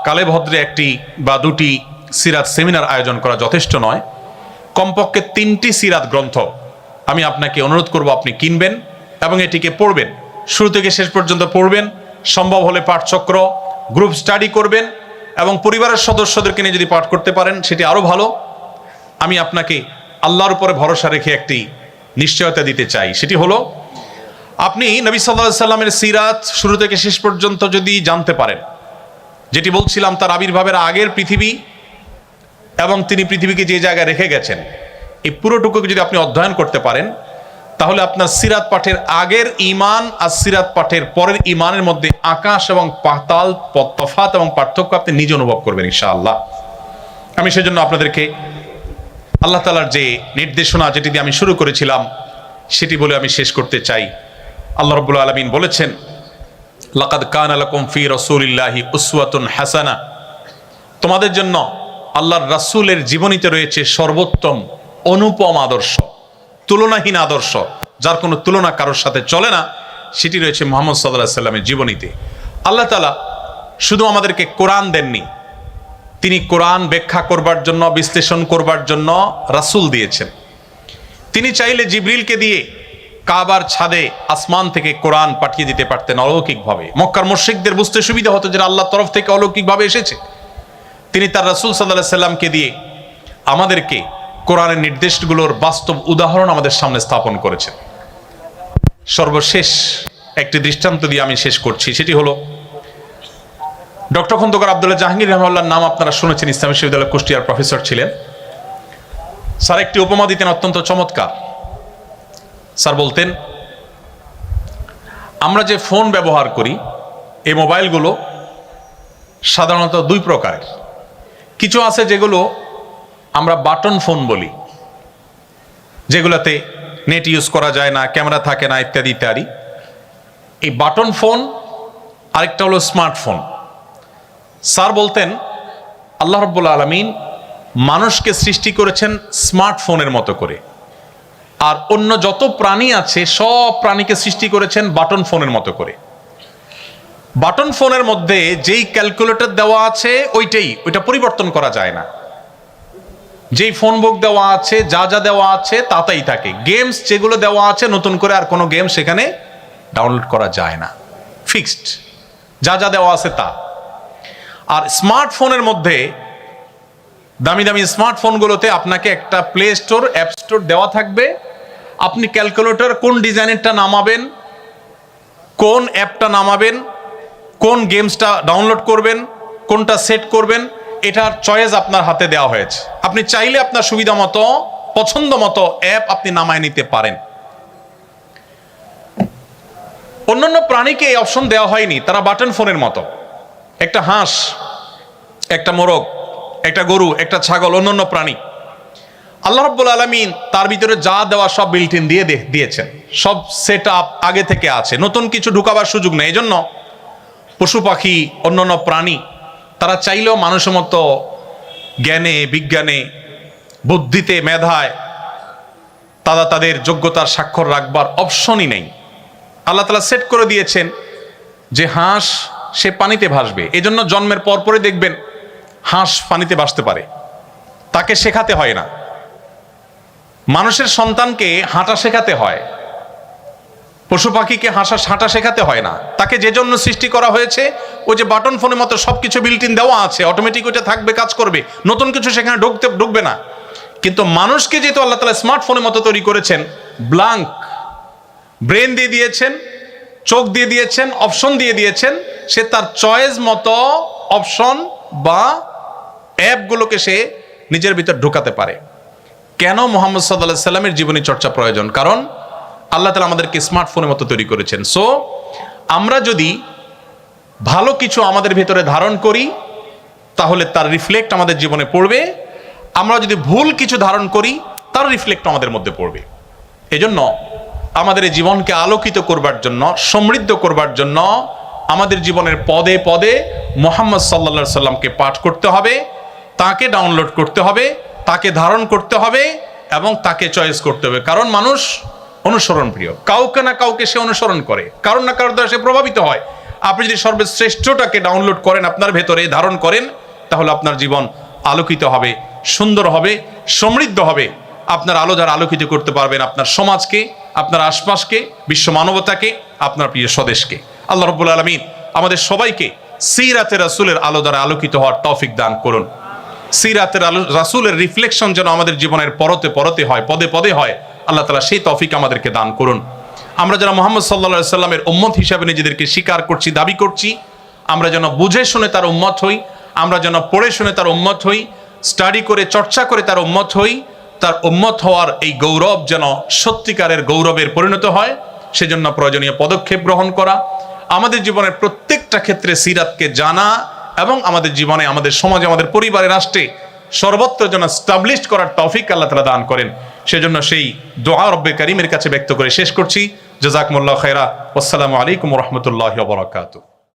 Speaker 1: কালে ভদ্রে একটি বা দুটি সিরাত সেমিনার আয়োজন করা যথেষ্ট নয়। কমপক্ষে 3টি সিরাত গ্রন্থ আমি আপনাকে অনুরোধ করব আপনি কিনবেন এবং এটিকে পড়বেন, শুরু থেকে শেষ পর্যন্ত পড়বেন। সম্ভব হলে পাঠচক্র, গ্রুপ স্টাডি করবেন এবং পরিবারের সদস্যদেরকে নিয়ে যদি পাঠ করতে পারেন সেটি আরো ভালো। আমি আপনাকে আল্লাহর উপরে ভরসা রেখে একটি নিশ্চয়তা দিতে চাই, সেটি হলো আপনি নবী সাল্লাল্লাহু আলাইহি সাল্লামের সিরাত শুরু থেকে শেষ পর্যন্ত যদি জানতে পারেন, যেটি বলছিলাম তার আবির্ভাবের আগের পৃথিবী এবং তিনি পৃথিবীকে যে জায়গায় রেখে গেছেন, এই পুরোটুকুকে যদি আপনি অধ্যয়ন করতে পারেন, তাহলে আপনার সিরাত পাঠের আগের ঈমান আর সিরাত পাঠের পরের ঈমানের মধ্যে আকাশ এবং পাতাল তফাত এবং পার্থক্য আপনি নিজে অনুভব করবেন ইনশাআল্লাহ। আমি সেজন্য আপনাদেরকে আল্লাহ তাআলার যে নির্দেশনা, যেটি দিয়ে আমি শুরু করেছিলাম, সেটি বলে আমি শেষ করতে চাই। আল্লাহ রাব্বুল আলামিন বলেছেন, লাকাদ কানা লাকুম ফি রাসূলিল্লাহি উসওয়াতুন হাসানা, তোমাদের জন্য আল্লাহর রাসূলের জীবনীতে রয়েছে সর্বোত্তম অনুপম আদর্শ, তুলনাহীন আদর্শ, যার কোনো তুলনা কারোর সাথে চলে না। সেটি রয়েছে মুহাম্মদ সাল্লাল্লাহু আলাইহি সাল্লামের জীবনীতে। আল্লাহ তাআলা শুধু আমাদেরকে কোরআন দেননি, তিনি কোরআন ব্যাখ্যা করবার জন্য, বিশ্লেষণ করবার জন্য রাসূল দিয়েছেন। তিনি চাইলে জিবরিলকে দিয়ে কাবার ছাদে আসমান থেকে কোরআন পাঠিয়ে দিতে পারতেন অলৌকিকভাবে। মক্কার মুশরিকদের বুঝতে সুবিধা হতো যে আল্লাহর তরফ থেকে অলৌকিকভাবে এসেছে। তিনি তার রাসূল সাল্লাল্লাহু আলাইহি সাল্লামকে দিয়ে আমাদেরকে কোরআনের নির্দেশগুলোর বাস্তব উদাহরণ আমাদের সামনে স্থাপন করেছেন। সর্বশেষ একটি দৃষ্টান্ত দিয়ে আমি শেষ করছি, সেটি হলো ডক্টর খন্দকার আব্দুল্লাহ জাহাঙ্গীর রাহিমাহুল্লাহর নাম আপনারা শুনেছেন, ইসলামী বিশ্ববিদ্যালয়ের কুষ্টিয়ার প্রফেসর ছিলেন। স্যার একটি উপমা দিতেন অত্যন্ত চমৎকার। স্যার বলতেন, আমরা যে ফোন ব্যবহার করি, এই মোবাইলগুলো সাধারণত দুই প্রকারের। কিছু আছে যেগুলো আমরা বাটন ফোন বলি, যেগুলোতে নেট ইউজ করা যায় না, ক্যামেরা থাকে না, ইত্যাদি ইত্যাদি। এই বাটন ফোন। আরেকটা হলো স্মার্টফোন। স্যার বলতেন আল্লাহ রাব্বুল আলামিন মানুষকে সৃষ্টি করেছেন স্মার্টফোনের মতো করে, আর অন্য যত প্রাণী আছে সব প্রাণীকে সৃষ্টি করেছেন বাটন ফোনের মতো করে। বাটন ফোনের মধ্যে যেই ক্যালকুলেটর দেওয়া আছে ওইটা পরিবর্তন করা যায় না। যেই ফোন বুক দেওয়া আছে, যা যা দেওয়া আছে তাতেই থাকে। গেমস যেগুলো দেওয়া আছে নতুন করে আর কোনো গেম সেখানে ডাউনলোড করা যায় না, ফিক্সড যা যা দেওয়া আছে তা। আর স্মার্টফোনের মধ্যে দামি দামি স্মার্টফোনগুলোতে আপনাকে একটা প্লে স্টোর, অ্যাপ স্টোর দেওয়া থাকবে। আপনি ক্যালকুলেটর কোন ডিজাইনেরটা নামাবেন, কোন অ্যাপটা নামাবেন, কোন গেমসটা ডাউনলোড করবেন, কোনটা সেট করবেন, এটার চয়েস আপনার হাতে দেওয়া হয়েছে। আপনি চাইলে আপনার সুবিধা মতো, পছন্দ মতো অ্যাপ আপনি নামায় নিতে পারেন। অন্যান্য প্রাণীকে এই অপশন দেওয়া হয়নি, তারা বাটন ফোনের মতো। একটা হাঁস, একটা মোরগ, একটা গরু, একটা ছাগল, অন্যান্য প্রাণী আল্লাহ রাব্বুল আলামিন তার ভিতরে যা দেওয়া সব বিল্ট ইন দিয়ে দিয়েছেন, সব সেট আপ আগে থেকে আছে, নতুন কিছু ঢুকাবার সুযোগ নেই। এই জন্য পশু পাখি, অন্যান্য প্রাণী তারা চাইলেও মানুষের মতো জ্ঞানে, বিজ্ঞানে, বুদ্ধিতে, মেধায় তারা তাদের যোগ্যতার স্বাক্ষর রাখবার অপশনই নেই। আল্লাহ তাআলা সেট করে দিয়েছেন যে হাঁস সে পানিতে ভাসবে। এজন্য জন্মের পরপরই দেখবেন হাঁস পানিতে ভাসতে পারে, তাকে শেখাতে হয় না। মানুষের সন্তানকে হাঁটা শেখাতে হয়, পশু পাখিকে হাঁটা শেখাতে হয় না। তাকে যে জন্য সৃষ্টি করা হয়েছে, ওই যে বাটন ফোনের মতো সবকিছু বিল্ট ইন দেওয়া আছে, অটোমেটিক ওইটা থাকবে, কাজ করবে, নতুন কিছু সেখানে ঢুকবে না। কিন্তু মানুষকে যেহেতু আল্লাহ তাআলা স্মার্টফোনের মতো তৈরি করেছেন, ব্ল্যাঙ্ক ব্রেন দিয়ে দিয়েছেন, চোখ দিয়ে দিয়েছেন, অপশন দিয়ে দিয়েছেন, সে তার চয়েস মতো অপশন বা অ্যাপগুলোকে সে নিজের ভিতর ঢোকাতে পারে। কেন মুহাম্মদ সাল্লাল্লাহু আলাইহি সাল্লামের জীবনী চর্চা প্রয়োজন? কারণ আল্লাহ তাআলা আমাদেরকে স্মার্টফোনের মতো তৈরি করেছেন। সো আমরা যদি ভালো কিছু আমাদের ভিতরে ধারণ করি তাহলে তার রিফ্লেক্ট আমাদের জীবনে পড়বে। আমরা যদি ভুল কিছু ধারণ করি তার রিফ্লেক্ট আমাদের মধ্যে পড়বে। এজন্য আমাদের এই জীবনকে আলোকিত করবার জন্য, সমৃদ্ধ করবার জন্য আমাদের জীবনের পদে পদে মুহাম্মদ সাল্লাল্লাহু আলাইহি সাল্লামকে পাঠ করতে হবে, তাকে ডাউনলোড করতে হবে, তাকে ধারণ করতে হবে এবং তাকে চয়েস করতে হবে। কারণ মানুষ অনুসরণ প্রিয়, কাউকে না কাউকে সে অনুসরণ করে, কারণ না কারোর দ্বারা সে প্রভাবিত হয়। আপনি যদি সর্বশ্রেষ্ঠটাকে ডাউনলোড করেন, আপনার ভেতরে ধারণ করেন, তাহলে আপনার জীবন আলোকিত হবে, সুন্দর হবে, সমৃদ্ধ হবে। আপনার আলো দ্বারা আলোকিত করতে পারবেন আপনার সমাজকে, আপনার আশপাশকে, বিশ্ব মানবতাকে, আপনার প্রিয় স্বদেশকে। আল্লাহ রাব্বুল আলামিন আমাদের সবাইকে সিরাতে রাসূলের আলো দ্বারা আলোকিত হওয়ার তৌফিক দান করুন। সিরাতে রাসূলের রিফ্লেকশন যেন আমাদের জীবনের পরতে পরতে হয়, পদে পদে হয়, আল্লাহ তাআলা সেই তৌফিক আমাদেরকে দান করুন। আমরা যারা মুহাম্মদ সাল্লাল্লাহু আলাইহি সাল্লামের উম্মত হিসাবে নিজেদেরকে স্বীকার করছি, দাবি করছি, আমরা যেন বুঝে শুনে তার উম্মত হই, আমরা যেন পড়ে শুনে তার উম্মত হই, স্টাডি করে চর্চা করে তার উম্মত হই। তার উম্মত হওয়ার এই গৌরব যেন সত্যিকারের গৌরবের পরিণত হয়, সেজন্য প্রয়োজনীয় পদক্ষেপ গ্রহণ করা, আমাদের জীবনের প্রত্যেকটা ক্ষেত্রে সিরাতকে জানা এবং আমাদের জীবনে, আমাদের সমাজে, আমাদের পরিবারে, রাষ্ট্রে সর্বত্র যেন স্টাবলিশ করার তৌফিক আল্লাহ তাআলা দান করেন। সেজন্য সেই দোয়া রব্বে কারীমের কাছে ব্যক্ত করে শেষ করছি। জাযাকুমুল্লাহু খায়রা। আসসালামু আলাইকুম ওয়া রাহমাতুল্লাহি ওয়া বারাকাতুহু।